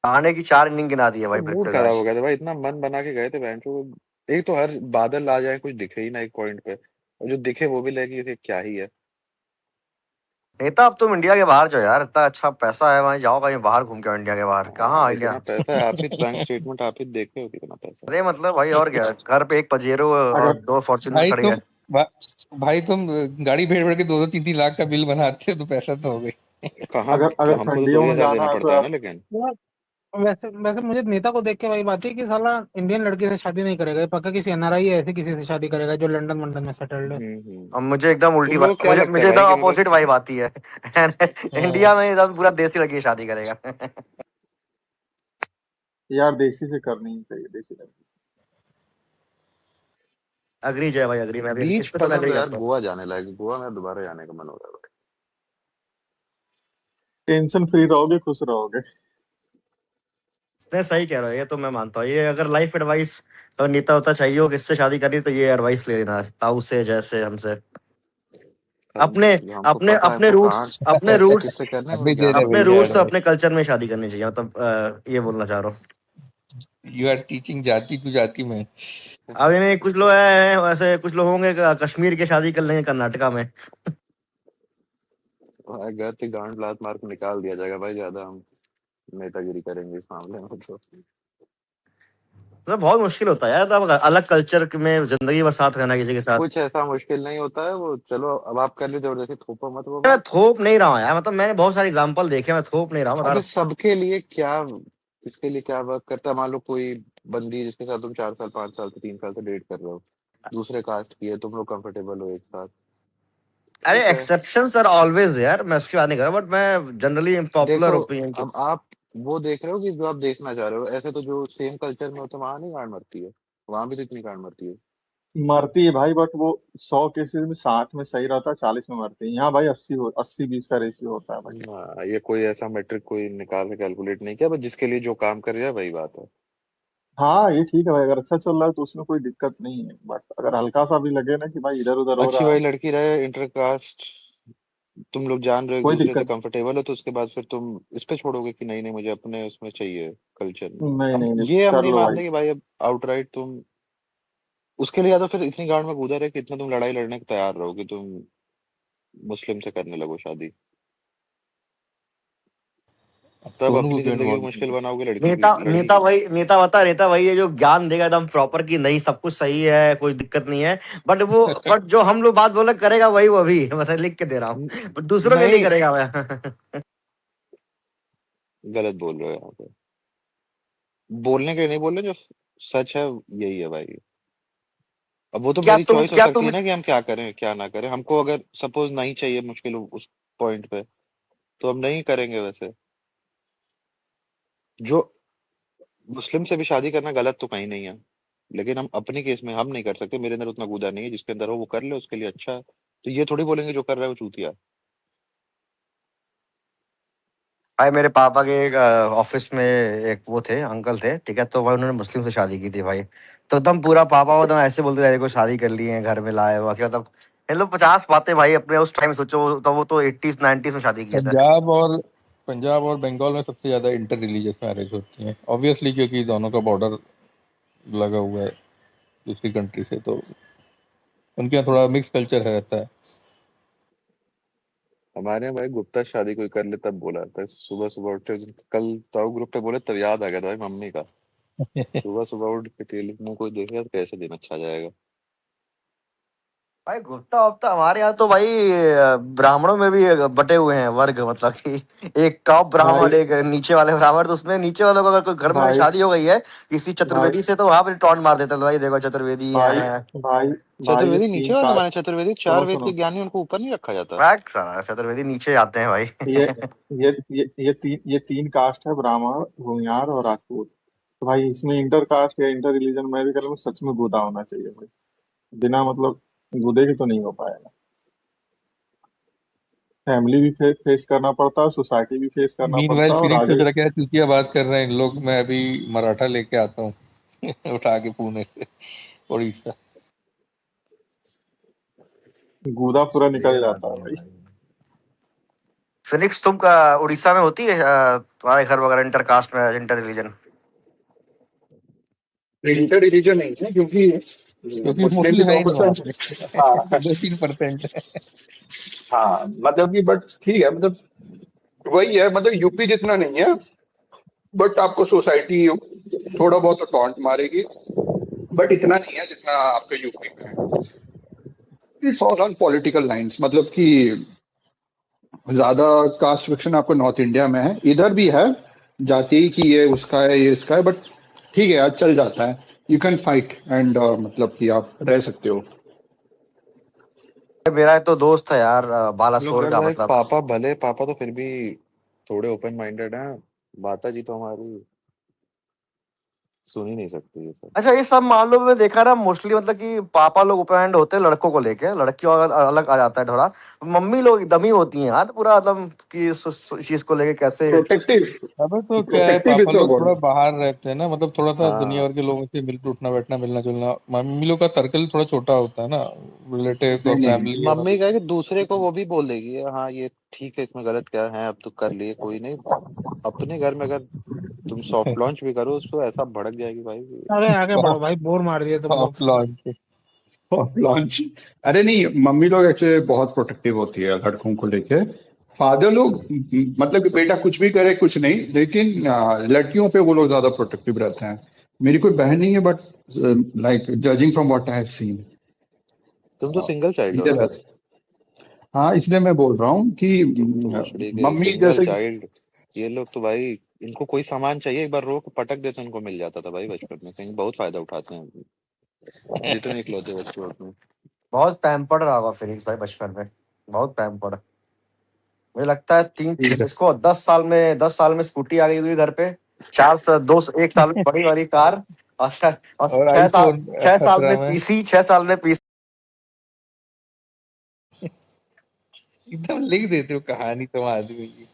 आने की 4 इनिंग गिना दी है तो भाई मूड खराब पृथ्वीराज। हो गया था भाई, इतना मन बना के गए थे बैंक को। एक तो हर बादल आ जाए कुछ दिखे ही ना एक पॉइंट पे, और जो दिखे वो भी लगे कि ये क्या ही है। नेता अब तुम इंडिया के बाहर जाओ यार, इतना अच्छा पैसा है वहां, जाओ कहीं बाहर घूम के आओ। इंडिया के बाहर हाँ कहाँ इतना इंडिया। पैसा है, आप ही बैंक स्टेटमेंट आप ही देखे हो कितना पैसा है। अरे मतलब भाई और क्या, घर पे एक पजेरो और अगर 2 फॉर्च्यूनर भाई खड़ी तुम है। भा, भाई तुम गाड़ी भेड़ भेड़ के 2-2 3-3 लाख का बिल बनाते हो तो पैसा तो हो गई। कहाँ अगर अगर हमको तो दो ठंडियों ही में हजार देना जाना है तो पड़ता है ना यार, लेकिन। यार, वैसे वैसे मुझे नेता को देख के वही बात है कि साला इंडियन लड़की से शादी नहीं करेगा, ये पक्का किसी एनआरआई ऐसे किसी से शादी करेगा जो लंदन वंदन में सेटल्ड है। हम्म। अब मुझे एकदम उल्टी तुम लोग को क्या मुझे लगता है मुझे भाई एकदम कि मतलब अपोजिट वाइब आती है। हाँ। इंडिया में एकदम पूरा देसी लड़की से शादी करेगा। यार देसी से करनी ही चाहिए, देसी लड़की। अग्री जय भाई, अग्री। मैं भी बीच इस पे तो मैं पसंद अग्री है यार, करता हूँ। गोवा जाने लायक, गोवा में दोबारा जाने का मन हो रहा है भाई। टेंशन फ्री रहोगे, खुश रहोगे। नहीं सही कह रहे हो, ये तो मैं मानता हूँ। ये अगर लाइफ एडवाइस तो नेता होता चाहिए हो किससे शादी करनी, तो ये एडवाइस ले लेना ताऊ से, जैसे हमसे। हम अपने हमको अपने पता है अपने हमको रूट्स, कहाँ अपने किससे रूट्स, किससे करना है, अभी बस दे जाना रहे अपने पड़ेगा। भैया रूट्स एडवाइस। अपने कल्चर में शादी करनी चाहिए। मतलब ये बोलना चाह रहा हूँ। यू आर टीचिंग जाति टू जाति में। अब इन्हें कुछ लोग हैं वैसे, कुछ लोग होंगे कश्मीर के शादी कर लेंगे कर्नाटका में। भाई घर से गांड लात मार के निकाल दिया जाएगा भाई, ज्यादा हम नेतागिरी करेंगे इस मामले में तो। मतलब बहुत मुश्किल होता है यार, तब अलग कल्चर में जिंदगी भर साथ रहना किसी के साथ। कुछ ऐसा मुश्किल नहीं होता है वो, चलो अब आप कर लो जबरदस्ती, थोपो मत वो मैं बात। थोप नहीं रहा हूँ यार, मतलब मैंने बहुत सारे एग्जांपल देखे, मैं थोप नहीं रहा हूँ बता अबे रहा सबके लिए क्या, किसके लिए क्या वर्क करता है? मान लो कोई बंदी जिसके साथ तुम 4 साल 5 साल से 3 साल से डेट कर रहे हो, दूसरे कास्ट की है, तुम लोग कंफर्टेबल हो एक साथ, हूँ। अरे ठीक है। एक्सेप्शंस आर ऑलवेज यार, मैं उसकी बात नहीं कर रहा, बट मैं जनरली पॉपुलर देखो ओपिनियन के। अब आप वो देख रहे हो कि जो आप देखना चाह रहे हो, ऐसे तो जो सेम कल्चर में होते हैं वहां नहीं गांड मरती है, वहां भी तो इतनी गांड मरती है। मरती है भाई, बट वो 100 केसेस में 60 में सही रहता है, 40 में मरती है। यहाँ भाई 80-20 का रेशियो होता है भाई। ना ये कोई ऐसा मेट्रिक कोई निकाल के कैलकुलेट नहीं किया, बस जिसके लिए जो काम कर रहा है वही बात है। हाँ ये ठीक है भाई, अगर अच्छा चल रहा है तो उसमें कोई दिक्कत नहीं है, बट अगर हल्का सा भी लगे ना कि भाई इधर उधर हो अच्छी रहा है, वाली लड़की रहे, इंटरकास्ट, तुम लोग जान रहे हो एक कोई दूसरे से दिक्कत कंफर्टेबल हो, तो उसके बाद फिर तुम इस पे छोड़ोगे कि नहीं नहीं मुझे अपने उसमें चाहिए कल्चर में। नहीं हम नहीं नहीं, ये हम कर नहीं लो भाई। मानते कि भाई अब आउटराइट तुम उसके लिए, या तो फिर इतनी गांड में कूदा रहे कि इतना तुम लड़ाई लड़ने को तैयार रहो कि तुम मुस्लिम से करने लगो शादी, अब तब सोनू को अपनी क्यों जिंदगी को इन्वॉल्व मुश्किल किया? बनाओगे लड़की की, नेता लड़की नेता की। भाई, नेता भाई ये जो ज्ञान देगा एकदम प्रॉपर कि नहीं सब कुछ सही है, कोई दिक्कत नहीं है। बट जो हम लोग बात बोले करेगा वही वो भी मतलब लिख के दे रहा न- हूँ, but दूसरों के लिए नहीं करेगा मैं। गलत बोल रहे हो यहाँ पे, बोलने के लिए नहीं बोल रहे, जो सच है यही है भाई। अब वो तो मेरी चॉइस हो क्या सकती तुम है ना कि हम क्या करें क्या ना करें, हमको अगर सपोज नहीं चाहिए मुश्किल उस पॉइंट पे, तो हम नहीं करेंगे वैसे। जो मुस्लिम से भी शादी करना गलत तो कहीं नहीं है, लेकिन हम अपने केस में हम नहीं कर सकते, मेरे अंदर उतना गुदा नहीं है, जिसके अंदर हो वो कर ले उसके लिए अच्छा है। तो ये थोड़ी बोलेंगे जो कर रहा है वो चूतिया है। भाई मेरे पापा के एक ऑफिस में एक वो थे अंकल थे, ठीक है, तो भाई उन्होंने मुस्लिम से शादी की थी भाई। तो एकदम पूरा पापा वो एकदम ऐसे बोलते थे को शादी कर ली है, घर में लाए हुआ क्या, मतलब ये लोग 50 बातें भाई अपने उस टाइम सोचो, वो तो 80s 90s में शादी किया था। पंजाब और बंगाल में सबसे ज्यादा इंटर रिलीजियस मैरिज होती है ऑब्वियसली, क्योंकि दोनों का बॉर्डर लगा हुआ है दूसरी कंट्री से, तो उनके यहाँ थोड़ा मिक्स कल्चर रहता है। हमारे यहाँ भाई गुप्ता शादी कोई कर ले तब बोला था, सुबह सुबह उठे, कल ताऊ ग्रुप पे बोले तब याद आ गया था भाई मम्मी का। सुबह सुबह उठ के तेल मुंह कोई देखेगा तो कैसे दिन अच्छा जाएगा। भाई गुप्ता वुप्ता हमारे यहाँ तो भाई ब्राह्मणों में भी बटे हुए हैं वर्ग, मतलब कि एक टॉप ब्राह्मण, भाई एक नीचे वाले ब्राह्मण, तो उसमें नीचे वालों को अगर कोई घर में भाई शादी हो गई है किसी भाई चतुर्वेदी से, तो वहां पे टॉन्ट मार देते हैं, भाई देखो चतुर्वेदी भाई है। भाई भाई ये चतुर्वेदी नीचे तीन वाले कास्ट, माने, चतुर्वेदी सुनो 4 वेद के सुनो, ज्ञानी, उनको ऊपर नहीं रखा जाता। फैक्ट सारा चतुर्वेदी नीचे आते हैं भाई। ये ये तीन कास्ट है, ब्राह्मण, भूमियार और राजपूत। तो भाई इसमें इंटर कास्ट या इंटर रिलीजन मैं भी कर लूँ, सच में गुदा होना चाहिए भाई। बिना मतलब गुदे के तो नहीं हो पाएगा। फैमिली भी फेस करना पड़ता है, सोसाइटी भी फेस करना मीनवाइल पड़ता है, और फिनिक्स सोच आगे रहा क्या चूतिया बात कर रहे हैं इन लोग, मैं अभी मराठा लेके आता हूँ उठा के पुणे से उड़ीसा। गुदा पूरा ये निकल बात जाता है भी है भाई। भाई। फिनिक्स तुम का उड़ीसा में होती है तुम्हारे घर वगैरह इंटर कास्ट में, इंटर रिलीजन? इंटर रिलीजन नहीं है, क्योंकि क्योंकि मुस्लिम भी मुस्लिम है ही नहीं वहाँ 2%। पे हाँ 2-3% है। हाँ, मतलब कि बट ठीक है, मतलब वही है, मतलब यूपी जितना नहीं है, बट आपको सोसाइटी थोड़ा बहुत तो टॉन्ट मारेगी, बट इतना नहीं है जितना आपके यूपी में है। It's all on political lines, मतलब कि ज्यादा कास्ट फ्रिक्शन आपको नॉर्थ इंडिया में है, इधर भी है, जाति की ये उसका है ये इसका है, बट ठीक है यार, चल जाता है। यू कैन फाइट एंड मतलब कि आप रह सकते हो। मेरा एक तो दोस्त है यार लोग बालासोर कर का, भाई, मतलब पापा भले, पापा तो फिर भी थोड़े ओपन माइंडेड हैं। माता जी तो हमारी सुन ही नहीं सकती ये सब। अच्छा, ये सब मामलों में देखा ना मोस्टली, मतलब कि पापा लोग ओपन होते हैं लड़कों को लेके, लड़कियों का अलग आ जाता है थोड़ा। मम्मी लोग एकदम ही होती हैं यार, पूरा मतलब कि इस चीज को लेके कैसे। प्रोटेक्टिव, अबे तो क्या है, प्रोटेक्टिव इज पापा द लोग थोड़ा वर्ड। बाहर रहते हैं ना, मतलब थोड़ा सा दुनिया हाँ, भर के लोगों से मिलकर उठना बैठना मिलना जुलना, मम्मी लोग का सर्कल थोड़ा छोटा होता है ना, रिलेटिव्स नहीं और नहीं, फैमिली और मम्मी कहे कि दूसरे को वो भी बोल देगी, हाँ ये ठीक है, इसमें गलत क्या है, अब तो कर लिए कोई नहीं। अपने घर में अगर तुम सॉफ्ट लॉन्च भी करो उसको, ऐसा भड़क जाएगी भाई। आगे आगे बढ़ो भाई, बोर मार दिए तुम लोग। Soft launch. लॉन्च। अरे नहीं, मम्मी लोग एक्चुअली बहुत प्रोटेक्टिव होती है लड़कों को लेके। फादर लोग मतलब कि बेटा कुछ भी करे कुछ नहीं, लेकिन लड़कियों पे वो लोग ज्यादा प्रोटेक्टिव रहते हैं। मेरी कोई बहन नहीं है, but like judging from what I have seen, तुम तो सिंगल चाइल्ड हो इधर ना? रहते। हाँ, इसलिए मैं बोल रहा हूँ कि तुम तो भोसड़ी के मम्मी सिंगल जैसे कि चाइल्ड। ये लोग तो भाई, इनको कोई सामान चाहिए एक बार रो के पटक देते इनको मिल जाता था भाई बचपन में, कहीं बहुत फायदा उठाते हैं जितने इकलौते बच्चे होते हैं। बहुत पैम्पर्ड रहा होगा फिनिक्स भाई बचपन में, बहुत पैम्पर्ड। मुझे लगता है तीन ठीक है। इसको 10 साल में स्कूटी आ गई हुई घर पे, 1 साल में बड़ी वाली कार, और और 6 साल, आईफोन 6 साल में 17 में पीसी, 6 साल में पीसी। एकदम लिख देते हो कहानी तुम आदमी की।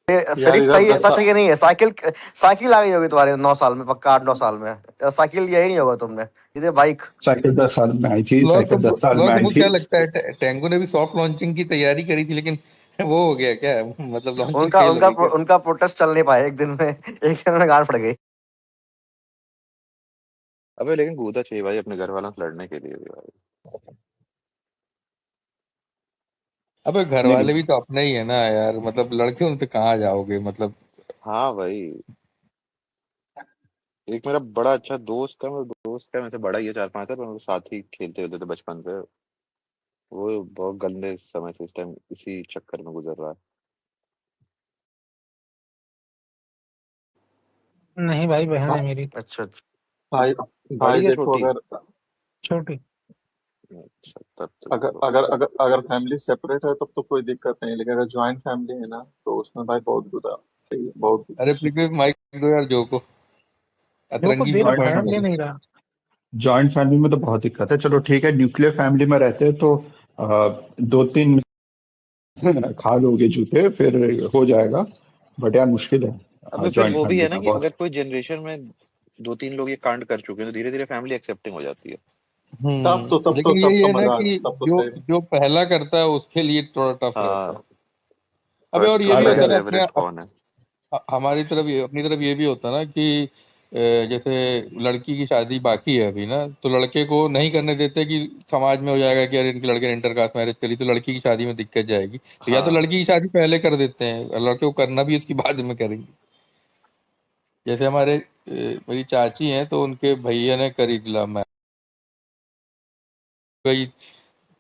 यार फिनिक्स इधर सही है, 10 सच है कि नहीं है? साइकिल, साइकिल आ गई होगी तुम्हारे 9 साल में, पक्का 8 9 साल में साइकिल लिया ही नहीं होगा तुमने, सीधे बाइक। साइकिल 10 साल में आई थी, साइकिल 10 साल में आई तुमको थी। क्या लगता है टेंगो ने भी सॉफ्ट लॉन्चिंग की तैयारी करी थी, लेकिन वो हो गया क्या, मतलब लॉन्चिंग उनका फेल हो उनका गई क्या? उनका प्रोटेस्ट चल नहीं पाया एक दिन में, एक दिन में गांड पड़ गई। अबे लेकिन कूदा चाहिए भाई अपने घर वालों से लड़ने के लिए भी भाई। अबे घर नहीं वाले नहीं, भी तो अपने ही है ना यार, मतलब लड़के उनसे कहाँ जाओगे मतलब। हाँ भाई, एक मेरा बड़ा अच्छा दोस्त है, मेरा दोस्त है, मेरे से बड़ा ही है 4 5 साल, पर हम लोग साथ ही खेलते होते थे बचपन से। वो बहुत गंदे समय से इस टाइम इसी चक्कर में गुजर रहा है। नहीं भाई, बहन है मेरी, अच्छा अच्छा। भाई भाई बड़ी है देखो, छोटी? अगर छोटी। अच्छा, तब तो अगर चलो अगर सही अगर अगर फैमिली सेपरेट है तब तो कोई दिक्कत नहीं, लेकिन अगर ज्वाइंट फैमिली है ना, तो उसमें भाई बहुत गुदा चाहिए, बहुत गुदा अरे चाहिए। पृथ्वी माइक दो यार जो को, जो को अतरंगी दे वीडियो रखा है, बना ले रही नहीं रहा। जॉइंट फैमिली में तो बहुत दिक्कत है। चलो ठीक है, न्यूक्लियर फैमिली में रहते हैं तो 2 3 खा लोगे जूते फिर हो जाएगा, बट यार मुश्किल है अबे फिर जॉइंट वो भी फैमिली है ना में कि बहुत। अगर कोई जनरेशन में 2-3 लोग ये कांड कर चुके हैं तो धीरे धीरे फैमिली एक्सेप्टिंग हो जाती है। लेकिन यही है ना मजा कि आता, तब तो जो सही में। जो पहला करता है उसके लिए थोड़ा टफ रहता है। हाँ, अबे और फर्स्ट ये कम भी होता है एंड ना एवरेज कौन है? हमारी तरफ अपनी तरफ ये भी होता है ना कि जैसे लड़की की शादी बाकी है अभी ना, तो लड़के को नहीं करने देते कि समाज में हो जाएगा कि अरे इनके लड़के ने इंटरकास्ट मैरिज करी तो लड़की की शादी में दिक्कत जाएगी, तो या तो हाँ, लड़की की शादी पहले कर देते हैं और लड़के को करना भी उसकी बाद में करेंगे। जैसे हमारे मेरी चाची हैं तो उनके भैया ने करी लव मैरिज, भाई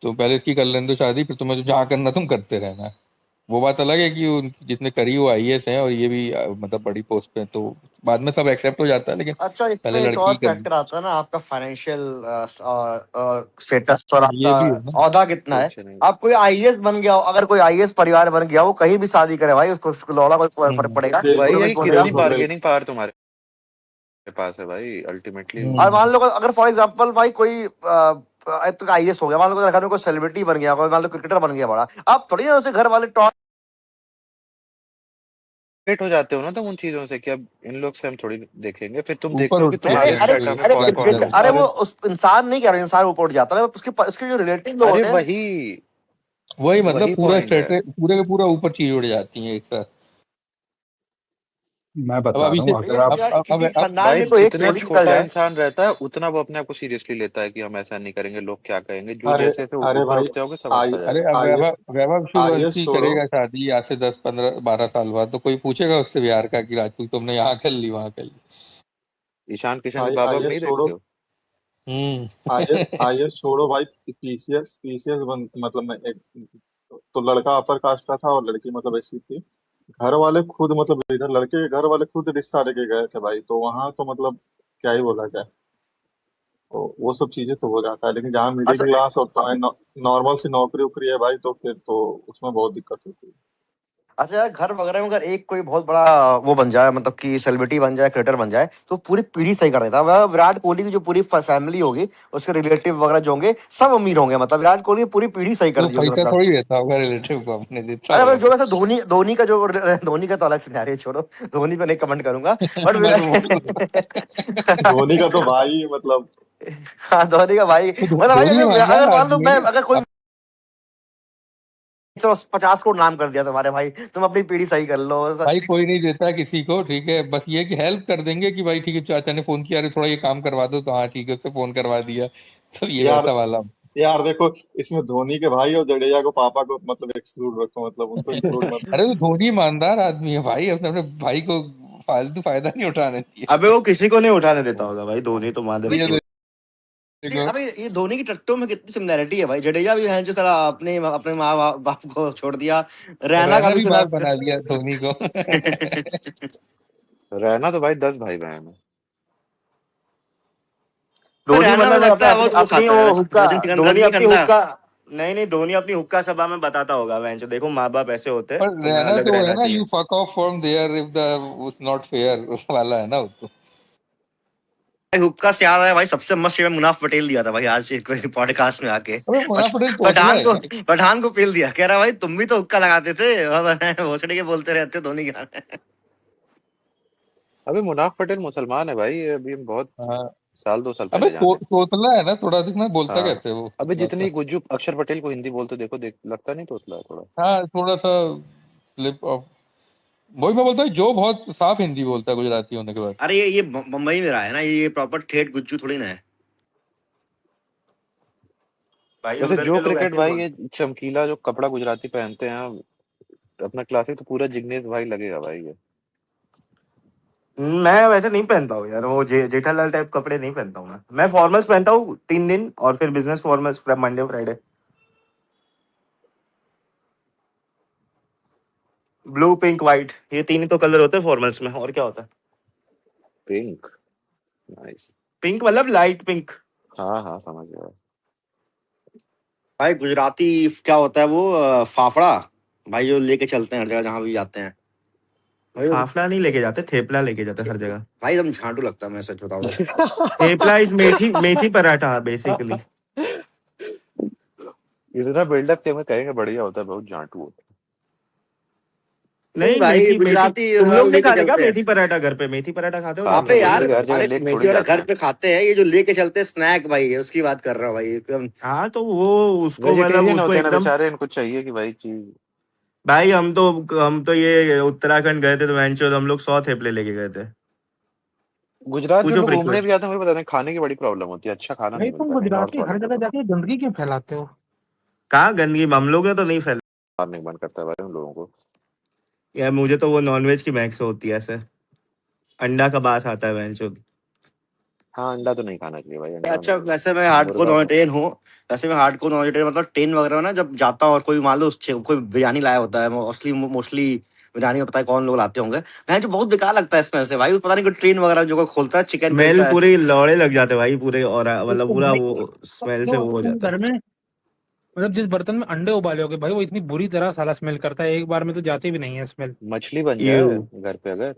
तो पहले इसकी कर लेने दो शादी, फिर तुम्हें जो जहाँ करना तुम करते रहना। वो बात अलग है कि उन जितने करी वो आईएएस हैं और ये भी मतलब बड़ी पोस्ट पे हैं, तो बाद में सब एक्सेप्ट हो जाता है, लेकिन अच्छा, इसमें पहले एक लड़की और ही कर ली। फैक्टर आता है ना, आपका फाइनेंशियल स्टेटस और ये भी है आपका ना। औहदा कितना है। कुछ नहीं। आप कोई आईएएस बन गया हो, अगर कोई आईएएस परिवार बन गया हो, कहीं भी शादी करे भाई, उसको लौड़ा कोई फर्क पड़ेगा, वही उसको है कोई कि बोलेगा। कितनी बार्गेनिंग पावर तुम्हारे पास है भाई, अल्टीमेटली और मान लो अगर फॉर एग्जांपल भाई कोई आईएएस हो गया, मान लो घर में कोई सेलिब्रिटी बन गया, मान लो क्रिकेटर बन गया बड़ा, आप थोड़ी ना उसे घर वाले लेट हो जाते हो ना तुम उन चीजों से कि अब इन लोग से हम थोड़ी देखेंगे, फिर तुम देखते ऊपर हो कि उठते नहीं हैं नहीं, तुम्हारे जैसे अरे कोई स्ट्रेटा में अरे कौन कौन है। अरे और वो उस इंसान नहीं कह रहा, इंसान ऊपर उठ जाता है, उसके जो रिलेटिव लोग अरे होते हैं। वही मतलब वही पूरा पॉइंट है। स्टेटस पूरे के पूरा ऊपर चीज उड़ जाती है एक साथ। मैं अब बता अभी रहा से हूँ अगर ये आप यार किसी अब खानदान भाई में कोई एक जितने चोरी निकल छोटा जाए। इंसान रहता है उतना वो अपने आप को सीरियसली लेता है कि हम ऐसा नहीं करेंगे, लोग क्या कहेंगे। जो अरे जैसे जैसे अरे ऊपर भाई, उठते होगे सब आई उठता अरे जाएगा। अब आईएएस वैभव आईएएस सूर्यवंशी छोड़ो। करेगा शादी आज से 10 15 12 साल बाद, तो कोई पूछेगा उससे बिहार का कि राजपूत तुमने यहाँ कर ली वहां कर ली। ईशान किशन के बाबा अब नहीं आईएएस छोड़ो। देखते हो? हम्म। आईएएस छोड़ो भाई, पीसीएस पीसीएस बन मतलब मैं एक, तो लड़का अपर कास्ट का था और लड़की मतलब ऐसी थी। घर वाले खुद मतलब इधर लड़के के घर वाले खुद रिश्ता लेके गए थे भाई, तो वहां तो मतलब क्या ही बोला जाए। तो वो सब चीजें तो हो जाता है, लेकिन जहाँ मिडिल अच्छा क्लास होता है, नॉर्मल सी नौकरी उकरी है भाई, तो फिर तो उसमें बहुत दिक्कत होती है। अच्छा यार, घर वगैरह में अगर एक कोई बहुत बड़ा वो बन जाए, मतलब कि सेलिब्रिटी बन जाए, क्रिएटर बन जाए, तो पूरी पीढ़ी सही कर देता है। वह विराट कोहली की जो पूरी फैमिली होगी, उसके रिलेटिव वगैरह जो होंगे, सब अमीर होंगे, मतलब विराट कोहली की पूरी पीढ़ी सही कर तो दी होगी पैसा मतलब। थोड़ी देता होगा रिलेटिव को अपने, देता अरे भाई होगा। जो वैसे धोनी धोनी का जो धोनी का तो अलग सिनेरियो छोड़ो, धोनी पे नहीं कमेंट करूंगा, बट मैं तो बोल धोनी का तो भाई मतलब हाँ, धोनी का भाई, तो मतलब भाई धोनी अगर ईमानदार अगर मान लो आदमी मैं है। अगर कोई अब 50 करोड़ नाम कर दिया तुम्हारे भाई, तुम अपनी पीढ़ी सही कर लो। भाई कोई नहीं देता किसी को, ठीक है, बस ये कि हेल्प कर देंगे कि भाई ठीक है चाचा ने फोन किया, अरे थोड़ा ये काम करवा दो, तो हाँ ठीक है उससे फोन करवा दिया, तो ये यार वैसा वाला। यार देखो, इसमें धोनी के भाई और जडेजा को पापा को मतलब एक्सक्लूड रखो, मतलब उनको इंक्लूड मत। अरे तो धोनी ईमानदार आदमी है भाई, अपने अपने भाई को फालतू फायदा नहीं उठाने दिया। अबे वो किसी को नहीं उठाने देता होगा भाई, धोनी तो मादर अबे ये चोद। देखो अबे ये धोनी की टट्टों में कितनी सिमिलैरिटी है भाई। जडेजा भी है जो साला अपने अपने माँ बाप को छोड़ दिया, रैना का रैना भी भी सुना। बाप बना दिया धोनी को। रहना तो भाई 10 भाई बहन है। धोनी रैना में मतलब लगता अपने है अपनी बहुत वो अपनी खाता वो है, हुक्का, रजनीकांत धोनी अपनी रजनीगंधा। हुक्का, नहीं नहीं, धोनी अपनी हुक्का सभा में बताता होगा बहन जो, देखो माँ बाप ऐसे होते हैं, पर तुम्हें रहना अलग तो है रहना ना, यू चाहिए। Fuck off from there if the was not fair वाला है ना वो तो। भाई हुक्का से याद आया भाई, सबसे मस्त शेर मुनाफ पटेल दिया था भाई आज एक कोई पॉडकास्ट में आके। अबे मुन्ना पटेल तोतला पठान है को क्या? पठान को पील दिया, कह रहा भाई तुम भी तो हुक्का लगाते थे, भोसड़ी के बोलते रहते धोनी के गाने। अबे मुनाफ पटेल मुसलमान है भाई, ये अभी हम बहुत हाँ। साल 2 साल अबे पहले जाने। तोतला है ना थोड़ा, दिखना बोलता हाँ, कैसे वो अबे थोड़ा जितनी सा। गुज्जू अक्षर पटेल को हिंदी बोलते देखो, देख लगता नहीं तोतला है थोड़ा। हाँ थोड़ा सा स्लिप ऑफ। वही मैं बोलता हूँ जो बहुत साफ हिंदी बोलता है गुजराती होने के बाद। अरे ये मुंबई में रहा है ना, ये प्रॉपर ठेठ गुज्जू थोड़ी ना है। भाई वैसे उधर जो के लोग क्रिकेट ऐसे ही भाई ये बोलते चमकीला जो कपड़ा गुजराती पहनते हैं अपना क्लासिक, तो पूरा जिग्नेश भाई लगेगा भाई ये। हैं। मैं वैसे नहीं पहनता हूँ यार, वो जेठालाल टाइप कपड़े नहीं पहनता हूँ। मैं फॉर्मल्स पहनता हूँ 3 दिन, और फिर business formals Monday Friday. Blue pink white, ये 3 ही तो कलर होते हैं फॉर्मल्स में, और क्या होता है। Pink, nice. पिंक मतलब लाइट पिंक। हाँ हाँ समझ गया। भाई गुजराती क्या होता है वो, फाफड़ा भाई, जो लेके चलते हैं हर जगह जहां भी जाते हैं भाई फाफड़ा नहीं लेके जाते, थेपला लेके जाते हर जगह। भाई एकदम झांटू लगता है, मैं सच बताऊं तो। Thepla is methi methi paratha basically. इतना बिल्डअप के में कहेंगे बढ़िया होता है, बहुत जांटू होता नहीं भाई मेथी मेथी गुजराती तुम लोग नहीं लेके खाते क्या चलते हैं मेथी पराठा घर पे? मेथी पराठा खाते हो वहाँ तुम खाते पे लोग? हैं यार। भाई, हर जगह अरे लेके थोड़ी मेथी वाला जाते घर हैं। पे खाते हैं, ये जो लेके चलते स्नैक भाई है उसकी बात कर रहा हूँ भाई एकदम। हाँ तो वो उसको मतलब वेजिटेरियन उसको होते हैं ना एकदम। बेचारे, इनको चाहिए कि भाई चीज। भाई हम तो ये उत्तराखंड गए थे तो वेंचर हम लोग 100 थेपले लेके गए थे। गुजरात जो पूछो लोग घूमने पृथ्वी। भी आते हैं मुझे पता नहीं, खाने की बड़ी प्रॉब्लम होती है, अच्छा खाना भाई नहीं तुम मिलता कहीं, नॉर्थ गुजराती वालों हर को जगह तो जाके गंदगी क्यों फैलाते हो? कहाँ गंदगी, हम लोग ने तो नहीं फैला। बाहर नहीं मन करता है भाई उन लोगों को। यार मुझे तो वो नॉनवेज की महक से होती है ऐसे। अंडा का बास आता है वेंचर। हाँ, अंडा तो नहीं खाना चाहिए भाई, अंडा अच्छा नहीं। वैसे मैं हार्डकोर मुर्गा खाओ। नॉन हूँ। वैसे मैं हार्डकोर नॉन मतलब ट्रेन वगैरह में ना जब जाता हूँ और कोई मान लो कोई बिरयानी लाया होता है, मोस्टली मोस्टली बिरयानी में पता है कौन लोग लाते होंगे। मैं जो बहुत बेकार लगता है इसमें से भाई, पता नहीं कोई ट्रेन वगैरह जो कोई खोलता है चिकन स्मेल बेचता है। पूरे लौड़े लग जाते भाई पूरे, और मतलब तो पूरा भाई वो स्मेल से जो वो हो तुम जाता घर है। में मतलब जिस बर्तन में अंडे उबाले होगे भाई, वो इतनी बुरी तरह साला स्मेल करता है, एक बार में तो जाती भी नहीं है स्मेल। मछली बन ये जाए घर पे अगर,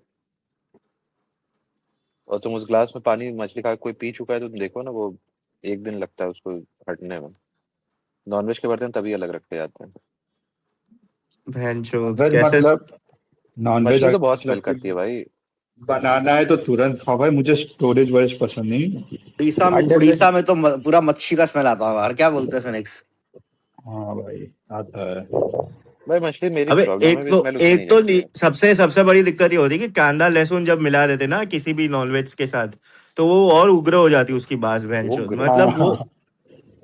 और तुम उस ग्लास में पानी मछली खा के कोई पी चुका है तो तुम देखो ना, वो एक दिन लगता है उसको हटने में। नॉनवेज के बर्तन तभी अलग रखे जाते हैं। भैंचोद नॉनवेज कैसे मतलब नॉनवेज मछली तो अगर बहुत स्मेल मतलब कि करती है भाई। बनाना है तो तुरंत खाओ भाई, मुझे स्टोरेज वोरेज पसंद नहीं। अंडे में। उड़ीसा में तो पूरा मच्छी का स्मेल आता होगा यार, क्या बोलते हैं फिनिक्स। हाँ भाई आता है। भाई मछली मेरी अबे नहीं प्रॉब्लम, हमें भी स्मेल उसकी नहीं जमती है। सबसे सबसे बड़ी दिक्कत ये होती है कि कांदा लहसुन जब मिला देते ना किसी भी नॉनवेज के साथ, तो वो और उग्र हो जाती उसकी बात वो भैंचोद, ग्र- मतलब हाँ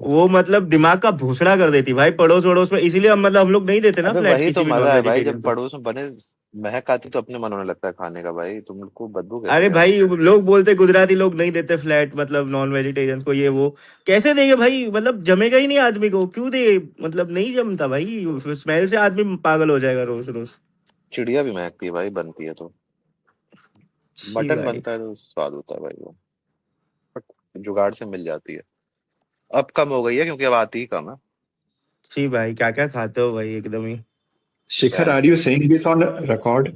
वो मतलब दिमाग का भूसड़ा कर देती भाई पड़ोस वड़ोस में, इसीलिए हम लोग नहीं देते ना अबे फ्लैट वही तो किसी भी नॉन मजा है भाई, वेजिटेरियन जब को। पड़ोस में बने महक आती तो अपने मन होने लगता है खाने का भाई, तुमको बदबू कैसे अरे यार। भाई लोग बोलते गुजराती लोग नहीं देते फ्लैट मतलब नॉन वेजिटेरियन को, ये वो कैसे देंगे भाई, मतलब जमेगा ही नहीं आदमी को, क्यों दे, मतलब नहीं जमता भाई, स्मेल से आदमी पागल हो जाएगा रोज रोज। चिड़िया भी महकती है भाई बनती है तो। छी मटन भाई। बनता है तो स्वाद होता है भाई वो, बट जुगाड़ से मिल जाती है। अब कम हो गई है क्योंकि अब आती ही कम है। छी भाई क्या क्या खाते हो भाई एकदम ही। शिखर, क्या? Are you saying this on record?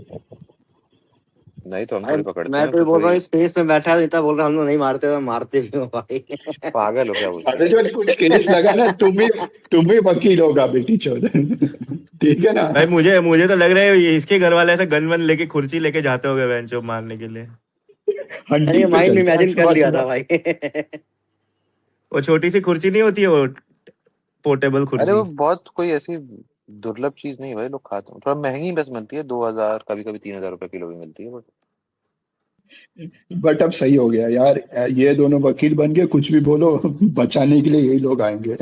नहीं तो हम भाई थोड़ी पकड़ते मैं हैं तो ये तो बोल रहा कोई। हूँ स्पेस में बैठा है, इतना बोल रहा है हम लोग नहीं मारते तो मारते भी हो भाई। पागल हो क्या उसमें? अरे जो कुछ केस लगा ना, तुम ही वकील होगा बेटी चौधरी। ठीक है ना? भाई मुझे मुझे तो लग रहा है ये इसके घर वाले ऐसे गन वन लेके खुर्ची लेके जाते होंगे बेंचो मारने के लिए। मैंने ये हंटिंग पे माइंड में चलते हैं आज इमेजिन कर सुबह लिया था सुबह। भाई। वो छोटी सी खुर्ची नहीं होती है वो, पोर्टेबल अरे वो खुर्ची। बहुत कोई ऐसी दुर्लभ चीज नहीं है भाई, लोग खाते हैं, थोड़ा महंगी बस मिलती है, 2000 कभी कभी 3000 रुपए किलो भी मिलती है, बट बट अब सही हो गया यार, ये दोनों वकील बन गए, कुछ भी बोलो बचाने के लिए यही लोग आएंगे।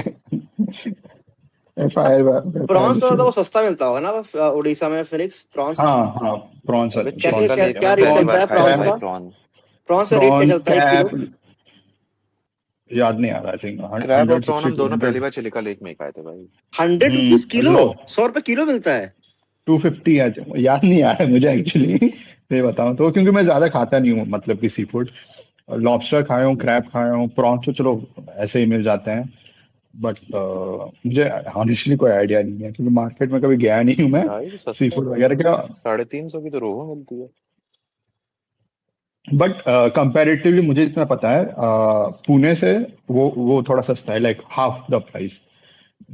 प्रॉन्स तो से। वो सस्ता मिलता होगा ना उड़ीसा में फिनिक्स प्रॉन्स। हाँ हाँ, प्रॉन्स अबे कैसे प्रॉन्स चिपकल क्या, एक मिलते हैं। क्या मैं रेट पहली चलता बार है खाया प्रॉन्स भाई का? प्रॉन। प्रॉन्स का रेट क्या प्रॉन चलता है एक किलो? क्रैब याद नहीं आ रहा, आई थिंक क्रैब और 160 प्रॉन हम टू दोनों पहली 100। बार चिलिका लेक में ही खाए थे भाई। 100 रुपीज किलो? लो 100 रुपए किलो मिलता है? 250 है, याद नहीं आ रहा है मुझे एक्चुअली। ये बताऊं तो क्योंकि मैं ज्यादा खाता नहीं हूँ मतलब कि सी फूड। लॉबस्टर खाया हूँ, क्रैब खाया हूँ, प्रॉन्स तो चलो ऐसे ही मिल जाते हैं। बट मुझे ऑनेस्टली कोई आइडिया नहीं है क्योंकि मार्केट में कभी गया नहीं हूँ मैं भाई तो सी सस्ता है फूड भाई, वगैरह का। 350 की तो रोहू मिलती है। बट कंपैरेटिवली मुझे जितना पता है, पुणे से वो थोड़ा सस्ता है, लाइक हाफ द प्राइस।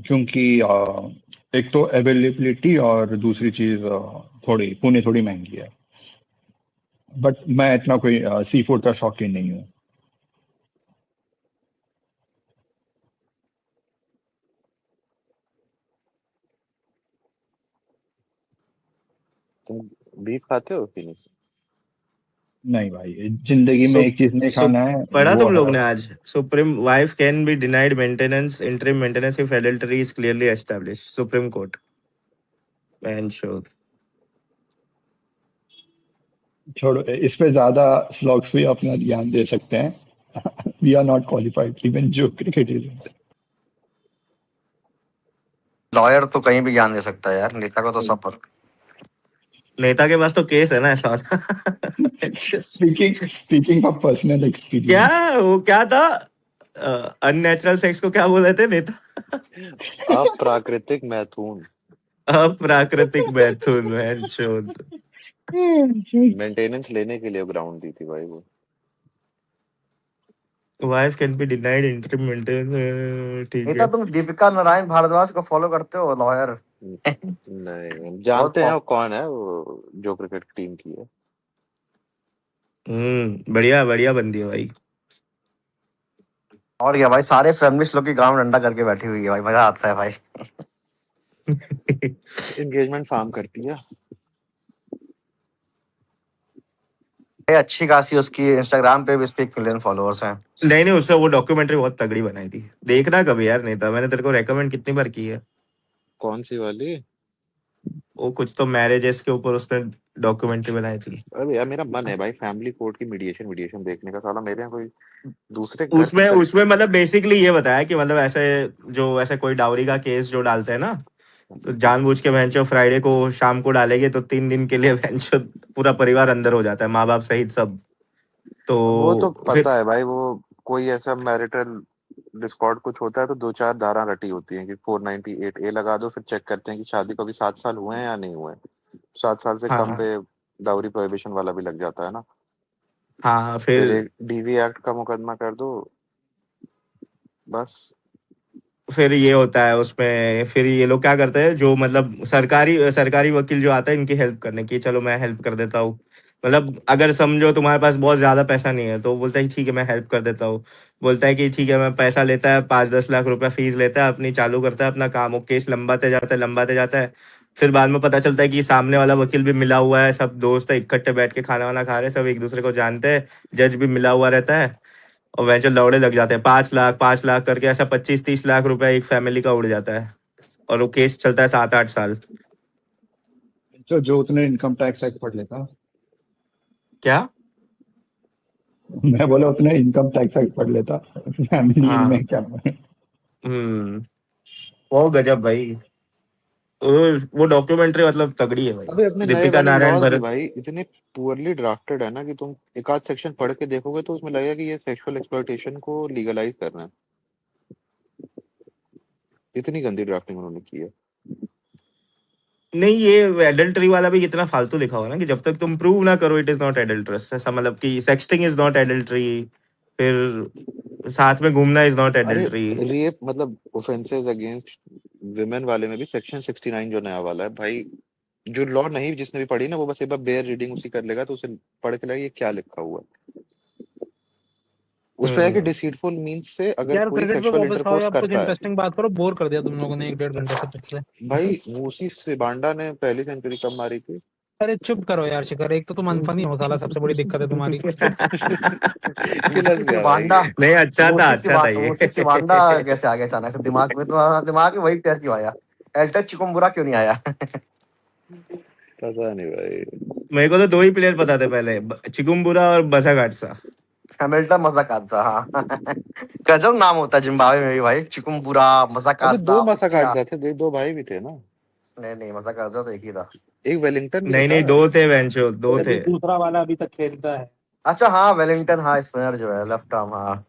क्योंकि एक तो अवेलेबिलिटी और दूसरी चीज थोड़ी पुणे थोड़ी महंगी है। बट मैं इतना कोई सी फूड का शौकीन नहीं हूँ। तुम बीफ खाते हो कि नहीं? नहीं भाई, जिंदगी में सु, एक चीज नहीं सु, खाना है, पढ़ा वो तुम है। लोग ने आज, supreme wife can be denied maintenance interim maintenance if adultery is clearly establish, supreme court. बेंचोद। छोड़ो, इस पे ज्यादा स्लॉग्स भी अपना ध्यान दे सकते हैं। We are not qualified even जो क्रिकेट इज। लॉयर तो कहीं भी ज्ञान दे सकता है यार, नेता का तो सब पता। नेता के पास तो केस है ना ऐसा। स्पीकिंग ऑफ पर्सनल क्या, एक्सपीरियंस। वो क्या था, अननेचुरल सेक्स को क्या बोल रहे थे नेता? अप्राकृतिक मैथुन। अप्राकृतिक मैथुन बेंचोद। मेंटेनेंस लेने के लिए ग्राउंड दी थी भाई वो। Wife can be denied interim maintenance, ठीक नहीं तो है। तुम दीपिका नारायण भारद्वाज को फॉलो करते हो, लॉयर। नहीं बहुत जानते हैं वो पॉप। कौन है, वो जो क्रिकेट टीम की है। बढ़िया बढ़िया बंदी है भाई। और क्या भाई, सारे फेमिनिस्ट लोग की गांव डंडा करके बैठी हुई है भाई, मजा आता है भाई। एंगेजमेंट फार्म करती है। ये अच्छी खासी उसकी इंस्टाग्राम पे भी उसके 1 मिलियन फॉलोअर्स हैं। नहीं नहीं, उसने वो डॉक्यूमेंट्री बहुत तगड़ी बनाई थी, देखना कभी यार नेता, मैंने तेरे को रेकमेंड कितनी बार की है। कौन सी वाली? वो कुछ तो मैरिजेस के ऊपर उसने डॉक्यूमेंट्री बनाई थी। अरे यार मेरा मन है भाई फैमिली कोर्ट की मीडिएशन मीडिएशन देखने का, साला मेरे यहाँ कोई दूसरे घर की उसमें उसमें मतलब बेसिकली ये बताया कि मतलब ऐसे जो ऐसे कोई डाउरी का केस जो डालते हैं ना, तो जानबूझ के बेंचो फ्राइडे को शाम को डालेंगे तो 3 दिन के लिए बेंचो पूरा परिवार अंदर हो जाता है, माँ बाप सहित सब। तो वो तो फिर पता है भाई, वो कोई ऐसा मैरिटल डिस्कॉर्ड कुछ होता है तो 2-4 धारा रटी होती हैं कि 498 ए लगा दो, फिर चेक करते हैं कि शादी को अभी 7 साल हुए हैं या नहीं हुए। 7 साल से कम हाँ पे डाउरी प्रोहिबिशन वाला भी लग जाता है ना। हाँ फिर फिर एक डीवी एक्ट का मुकदमा कर दो बस। फिर ये होता है उसमें, फिर ये लोग क्या करते हैं, जो मतलब सरकारी सरकारी वकील जो आता है इनकी हेल्प करने की, चलो मैं हेल्प कर देता हूँ। मतलब अगर समझो तुम्हारे पास बहुत ज्यादा पैसा नहीं है तो वो बोलता है कि ठीक है मैं हेल्प कर देता हूँ। बोलता है कि ठीक है, मैं पैसा लेता है 5-10 लाख रुपया फीस लेता है अपनी, चालू करता है अपना काम, वो केस लंबाते जाता है लंबाते जाता है। फिर बाद में पता चलता है कि सामने वाला वकील भी मिला हुआ है, सब दोस्त है इकट्ठे बैठ के खाना वाना खा रहे हैं, सब एक दूसरे को जानते हैं, जज भी मिला हुआ रहता है। और वैसे लौड़े लग जाते हैं, 5 लाख 5 लाख करके, ऐसा 25-30 लाख रुपया एक फैमिली का उड़ जाता है। और वो केस चलता है 7-8 साल। जो उतने इनकम टैक्स एक्ट पढ़ लेता। क्या? मैं बोला उतने इनकम टैक्स एक्ट पढ़ लेता, फैमिली हाँ। में क्या। हम्म। वो गजब भाई। वो डॉक्यूमेंट्री मतलब तगड़ी है भाई। अबे अपने नए दीपिका वाले नारायण लॉज भी भरत। भाई इतने पुअरली ड्राफ्टेड है ना कि तुम एक आध सेक्शन पढ़ के देखोगे तो उसमें लगेगा कि ये सेक्सुअल एक्सप्लॉयटेशन को लीगलाइज कर रहे हैं। इतनी गंदी ड्राफ्टिंग उन्होंने की है। नहीं, ये एडल्ट्री वाला भी कितना फालतू लिखा हुआ है ना, कि जब तक तुम प्रूव ना करो इट इज नॉट एडल्ट्रस, ऐसा मतलब कि सेक्सटिंग इज नॉट एडल्ट्री, फिर साथ में घूमना इज नॉट अरे एडल्ट्री। रेप मतलब ऑफेंसेस अगेंस्ट विमेन वाले में भी सेक्शन 69 जो नया वाला है भाई, जो लॉ नहीं जिसने भी पढ़ी ना वो बस एक बार बेयर रीडिंग उसी कर लेगा तो उसे पढ़ के लगेगा ये क्या लिखा हुआ है। उसमें है कि हम्म। डिसीटफुल मीन्स से अगर यार कोई क्रिकेट पे सेक्सुअल वापस आओ इंटरकोर्स यार, कुछ करता है। इंटरेस्टिंग बात करो, बोर कर दिया तुम लोगों ने 1-1.5 घंटे से पिछले। भाई मूसी सिबांडा ने पहली सेंचुरी कब मारी थी? अरे चुप करो यार शिखर, एक तो तुम अनफनी हो साला, सबसे बड़ी दिक्कत है तुम्हारी। मूसी खिलस से गया भाई। बांडा। नहीं, अच्छा था ये। मूसी से बांडा कैसे आ गया अचानक से दिमाग में, तुम्हारा दिमाग में वही कैसे क्यों आया? एल्टन चिकुम्बुरा क्यों नहीं आया? पता नहीं भाई। मेरे को तो 2 ही प्लेयर पता थे पहले, चिकुम्बुरा और बसागाटसा। हैमिल्टन मजाकाजा, हाँ। गजब नाम होता है जिम्बाब्वे में भी भाई, चिकुम्बुरा, अबे मजाकाजा, दो उसिया। मसाकाटजा थे, दो भाई भी थे ना। नहीं नहीं, मजाकाजा तो एक ही था। एक वेलिंगटन भी तो नहीं था। नहीं, 2 थे वेंचो, 2 थे। अभी दूसरा वाला अभी तक खेलता है। अच्छा हाँ, वेलिंगटन, हाँ स्पिनर जो है लेफ्ट आर्म, हाँ।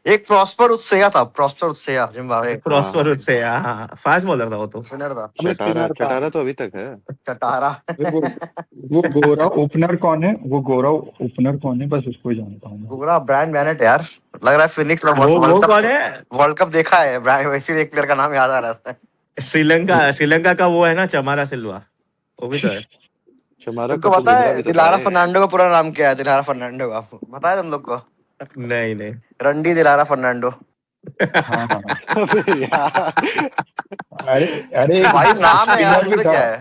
एक प्रॉस्पर उत्सेया था, प्रॉस्पर उत्सेया जिम्बाब्वे। प्रॉस्पर हाँ उससे, हाँ फास्ट बॉलर था वो तो। स्पिनर था। अभी चटारा स्पिनर था। चटारा तो अभी तक है। चटारा। अरे वो गोरा ओपनर कौन है, वो गोरा ओपनर कौन है, बस उसको ही जानता हूँ मैं। पूरा ब्रायन बैनेट यार, लग रहा है फिनिक्स में वो वर्ल्ड कौन कप। है? वर्ल्ड कप देखा है ब्रायन, इसीलिए एक प्लेयर का नाम याद आ रहा था। श्रीलंका का वो है ना, चमारा सिल्वा, वो भी तो है। हमारा तुमको कपिल पता देवरा है भी तो था दिलारा है। फर्नांडो का पूरा नाम क्या है? दिलारा फर्नांडो का पता है तुम लोग को? नहीं नहीं। रंडी दिलारा फर्नांडो। हाँ हाँ हाँ। अबे यार। अरे अरे भाई एक नाम है यार, स्पिनर भी उसमें था। क्या है?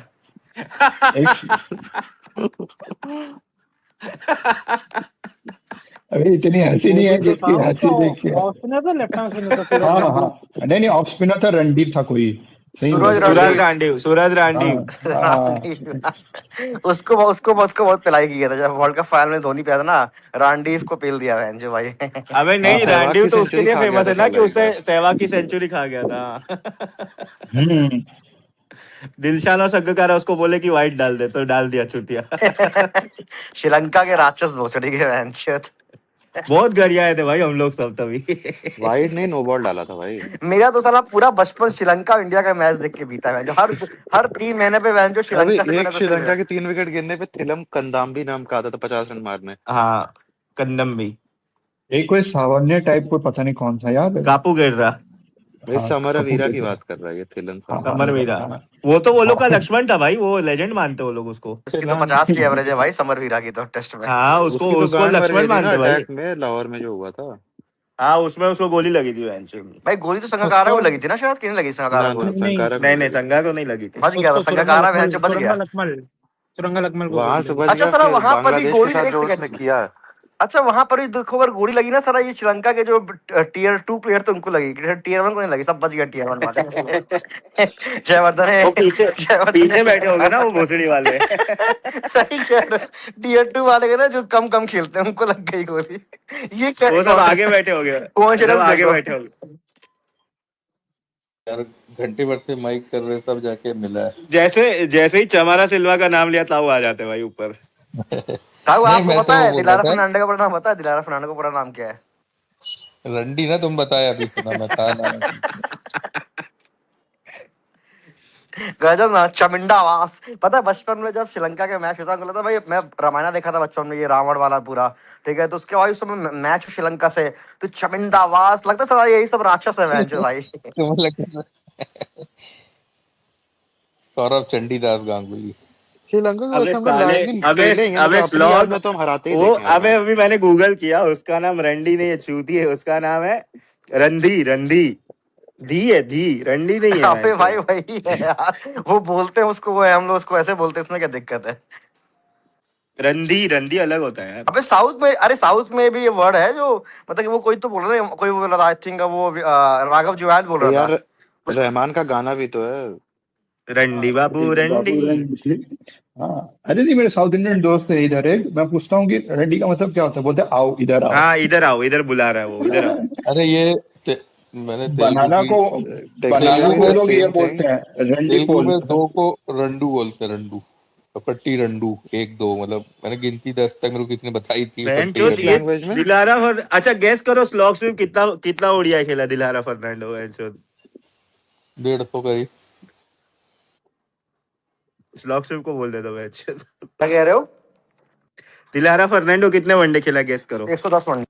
एक अरे इतनी हंसी वो नहीं है भी तो था जिसकी हंसी उसका, देख के। ऑफ स्पिनर था, लेफ्ट आर्म स्पिनर था, सूरज हाँ गांधी। हाँ, नहीं नहीं, ऑफ स्पिनर था, रणदीप था कोई। सही में सूरज उसको सूरज रणदीप। रांडीव, सूरज हाँ रांडीव। उसको उसको उसको बहुत पिलाई की गया था जब वर्ल्ड कप फाइनल में धोनी पे था ना, रांडीव को पेल दिया जो भाई। अबे हाँ नहीं, हाँ। सहवाग रांडीव की तो उसके सेंचुरी लिए खा गया फेमस था है ना कि साला एक उसने बार। सहवाग की सेंचुरी खा गया था। हम्म। दिलशान और संगकारा उसको बोले कि वाइट डाल दे, तो डाल दिया चुतिया। श्रीलंका के राक्षस भोसड़ी के वैंचोद। बहुत गरियाए थे भाई हम लोग सब तभी। वाइड ने नो बॉल डाला था भाई। मेरा तो साला पूरा बचपन श्रीलंका और इंडिया का मैच देख के बीता है जो हर हर 3 महीने पे जो अबे श्रीलंका से कोई एक ना कोई श्रीलंका के 3 विकेट गिरने पे थिलम कंदाम्बी नाम का आता था 50 रन मारने। हाँ, कंदम भी। एक कोई सावन्य टाइप को पता नहीं कौन था याद है। कापू गिर रहा, भाई हाँ समर कापू वीरा की गिर बात कर रहा है ये थिलन हाँ समर। समर वीरा। हाँ वो तो वो लोग का हाँ लक्ष्मण था भाई, वो लेजेंड मानते वो लोग उसको। उसकी तो 50 की एवरेज है भाई समर वीरा की तो टेस्ट में। हाँ उसको उसकी तो उसको गांड मर लक्ष्मण गई थी ना मानते भाई। अटैक में लाहौर में जो हुआ था। हाँ उसमें उसको गोली लगी थी वेंचुर में। भाई गोली तो संगाकारा उसको को लगी थी ना शायद, कि नहीं लगी संगाकारा ना को? ना नहीं नहीं, संकारा को नहीं नहीं नहीं, लगी। संगा को नहीं लगी थी। बच गया था उसको संगाकारा, बहन चो बच सुरंगा गया। लकमल, सुरंगा लकमल को वहां गोली से लगी। बच अच्छा गया, सर फिर वहां पर भी बांग्लादेश के गोली, साथ एक जो उसने सेकंड, किया। अच्छा वहां पर भी देखो अगर गोली लगी ना सर, ये श्रीलंका के जो टियर 2 प्लेयर थे उनको लगी, टियर 1 को नहीं लगी, सब बच गया टियर 1 वाले। जयवर्धन है, वो पीछे जयवर्धन पीछे बैठे होंगे ना वो भोसड़ी वाले। सही कह रहे हो। टियर 2 वाले के ना जो कम कम खेलते हैं उनको लग गई गोली। ये वो सब आगे बैठे होंगे, सब कोइंसिडेंस आगे देखो। बैठे होंगे। यार घंटे भर से माइक कर रहे तब जाके मिला है। जैसे जैसे ही चमारा सिल्वा का नाम लिया था वो आ जाते भाई ऊपर। साहब नहीं आपको मैं पता तो है बोल रहा दिलारा था फर्नांडो का पूरा नाम पता है? दिलारा फर्नांडो का पूरा नाम क्या है? रंडी ना, तुम बताया अभी सुना मैं, था नाम। गजब ना, चमिंडावास। पता है बचपन में जब श्रीलंका के मैच होता था भाई, मैं रामायण देखा था बचपन में, ये रावण वाला पूरा, ठीक है, तो उसके बाद उस समय मैच श्रीलंका से, तो चमिंडावास लगता है सारा यही सब राक्षस है मैच भाई। तुम्हें लगता है सौरभ चंडीदास गांगुली। श्रीलंका को अबे वैसे हमको साले, लार्जली अबे खेलेंगे, अबे मतलब अपनी याद स्लॉथ, में तो हम हराते ही वो देखे हैं हर अबे बार। अभी मैंने गूगल किया, उसका नाम रंडी नहीं है, चूती है, उसका नाम है रंधी, रंधी। धी है, धी, रंडी नहीं है अबे मैच। भाई वही है यार, वो बोलते हैं उसको, वो है, हम लोग उसको ऐसे बोलते हैं, इसमें क्या दिक्कत है? रंधी, रंधी अलग होता है यार। अबे साउथ में, अरे साउथ में भी ये वर्ड है जो, मतलब कि वो कोई तो बोल रहा है, कोई बोल रहा था, आई थिंक वो राघव जुएल बोल ए रहा यार, था उस। रहमान का गाना भी तो है। रंडी बाबू रंडी। बाबू रंडी। हाँ अरे नहीं, मेरे साउथ इंडियन दोस्त है इधर, एक मैं पूछता हूँ कि रंडी का मतलब क्या होता है, बोलते हैं आओ इधर आओ। हाँ इधर आओ, इधर बुला रहा है वो, इधर आओ। अरे ये मैंने तेलुगु बनाना की, को, बनाना टेक्निकली को द लोग ये सेम थिंग। बोलते हैं रंडी तेलुगु पोल। में दो को रंडू बोलते हैं, रंडू। पट्टी रंडू, एक दो, मतलब मैंने गिनती 10 तक मेरे को किसी ने बताई थी, बहन पट्टी चोद किस रंडू। ये लैंग्वेज में? दिलारा फर, अच्छा गैस करो स्लॉक्स में कितना कितना ओडीआई खेला दिलारा फर्नांडो, बहन चोद। 150 का ही। स्लॉक्स को बोल देता बहन चोद। क्या कह रहे हो? दिलारा फर्नांडो कितने वनडे खेला, गैस करो। 110 रन।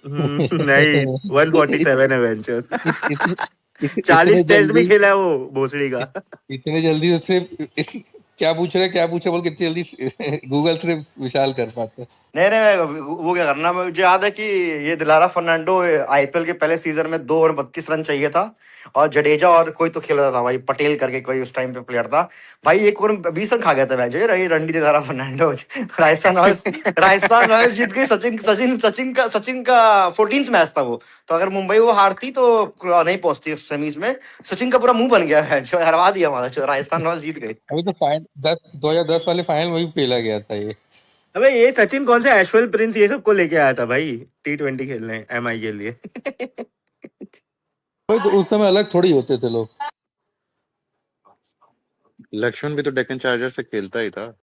नहीं, 147 है बहन चोद। इतने 40 टेस्ट भी जल्दी, खेला है वो भोसड़ी का। इतने जल्दी उससे क्या पूछ रहे, क्या पूछे बोल के इतनी जल्दी गूगल से विशाल कर पाते हैं। नहीं नहीं, वो क्या करना, मुझे याद है कि ये दिलारा फर्नांडो आईपीएल के पहले सीजन में 2 और 32 रन चाहिए था, और जडेजा और कोई तो खेल रहा था भाई, पटेल करके कोई उस टाइम पे प्लेयर था भाई, 1 ओवर में 20 रन खा गया था भाई, जो रही रंडी दिलारा फर्नांडो। राजस्थान रॉयल्स जीत गई, सचिन का 14th मैच था वो, तो अगर मुंबई वो हारती तो नहीं पहुंचती सेमीज में। सचिन का पूरा मुंह बन गया है, जो हरवा दिया हमारा, जो राजस्थान रॉयल्स जीत गई। अभी तो 2010 वाले फाइनल में भी खेला गया था ये। अबे ये सचिन कौन से एशवेल प्रिंस ये सबको लेके आया था भाई T20 खेलने एमआई के लिए। भाई तो उस समय अलग थोड़ी होते थे लोग। लक्ष्मण भी तो डेक्कन चार्जर से खेलता ही था।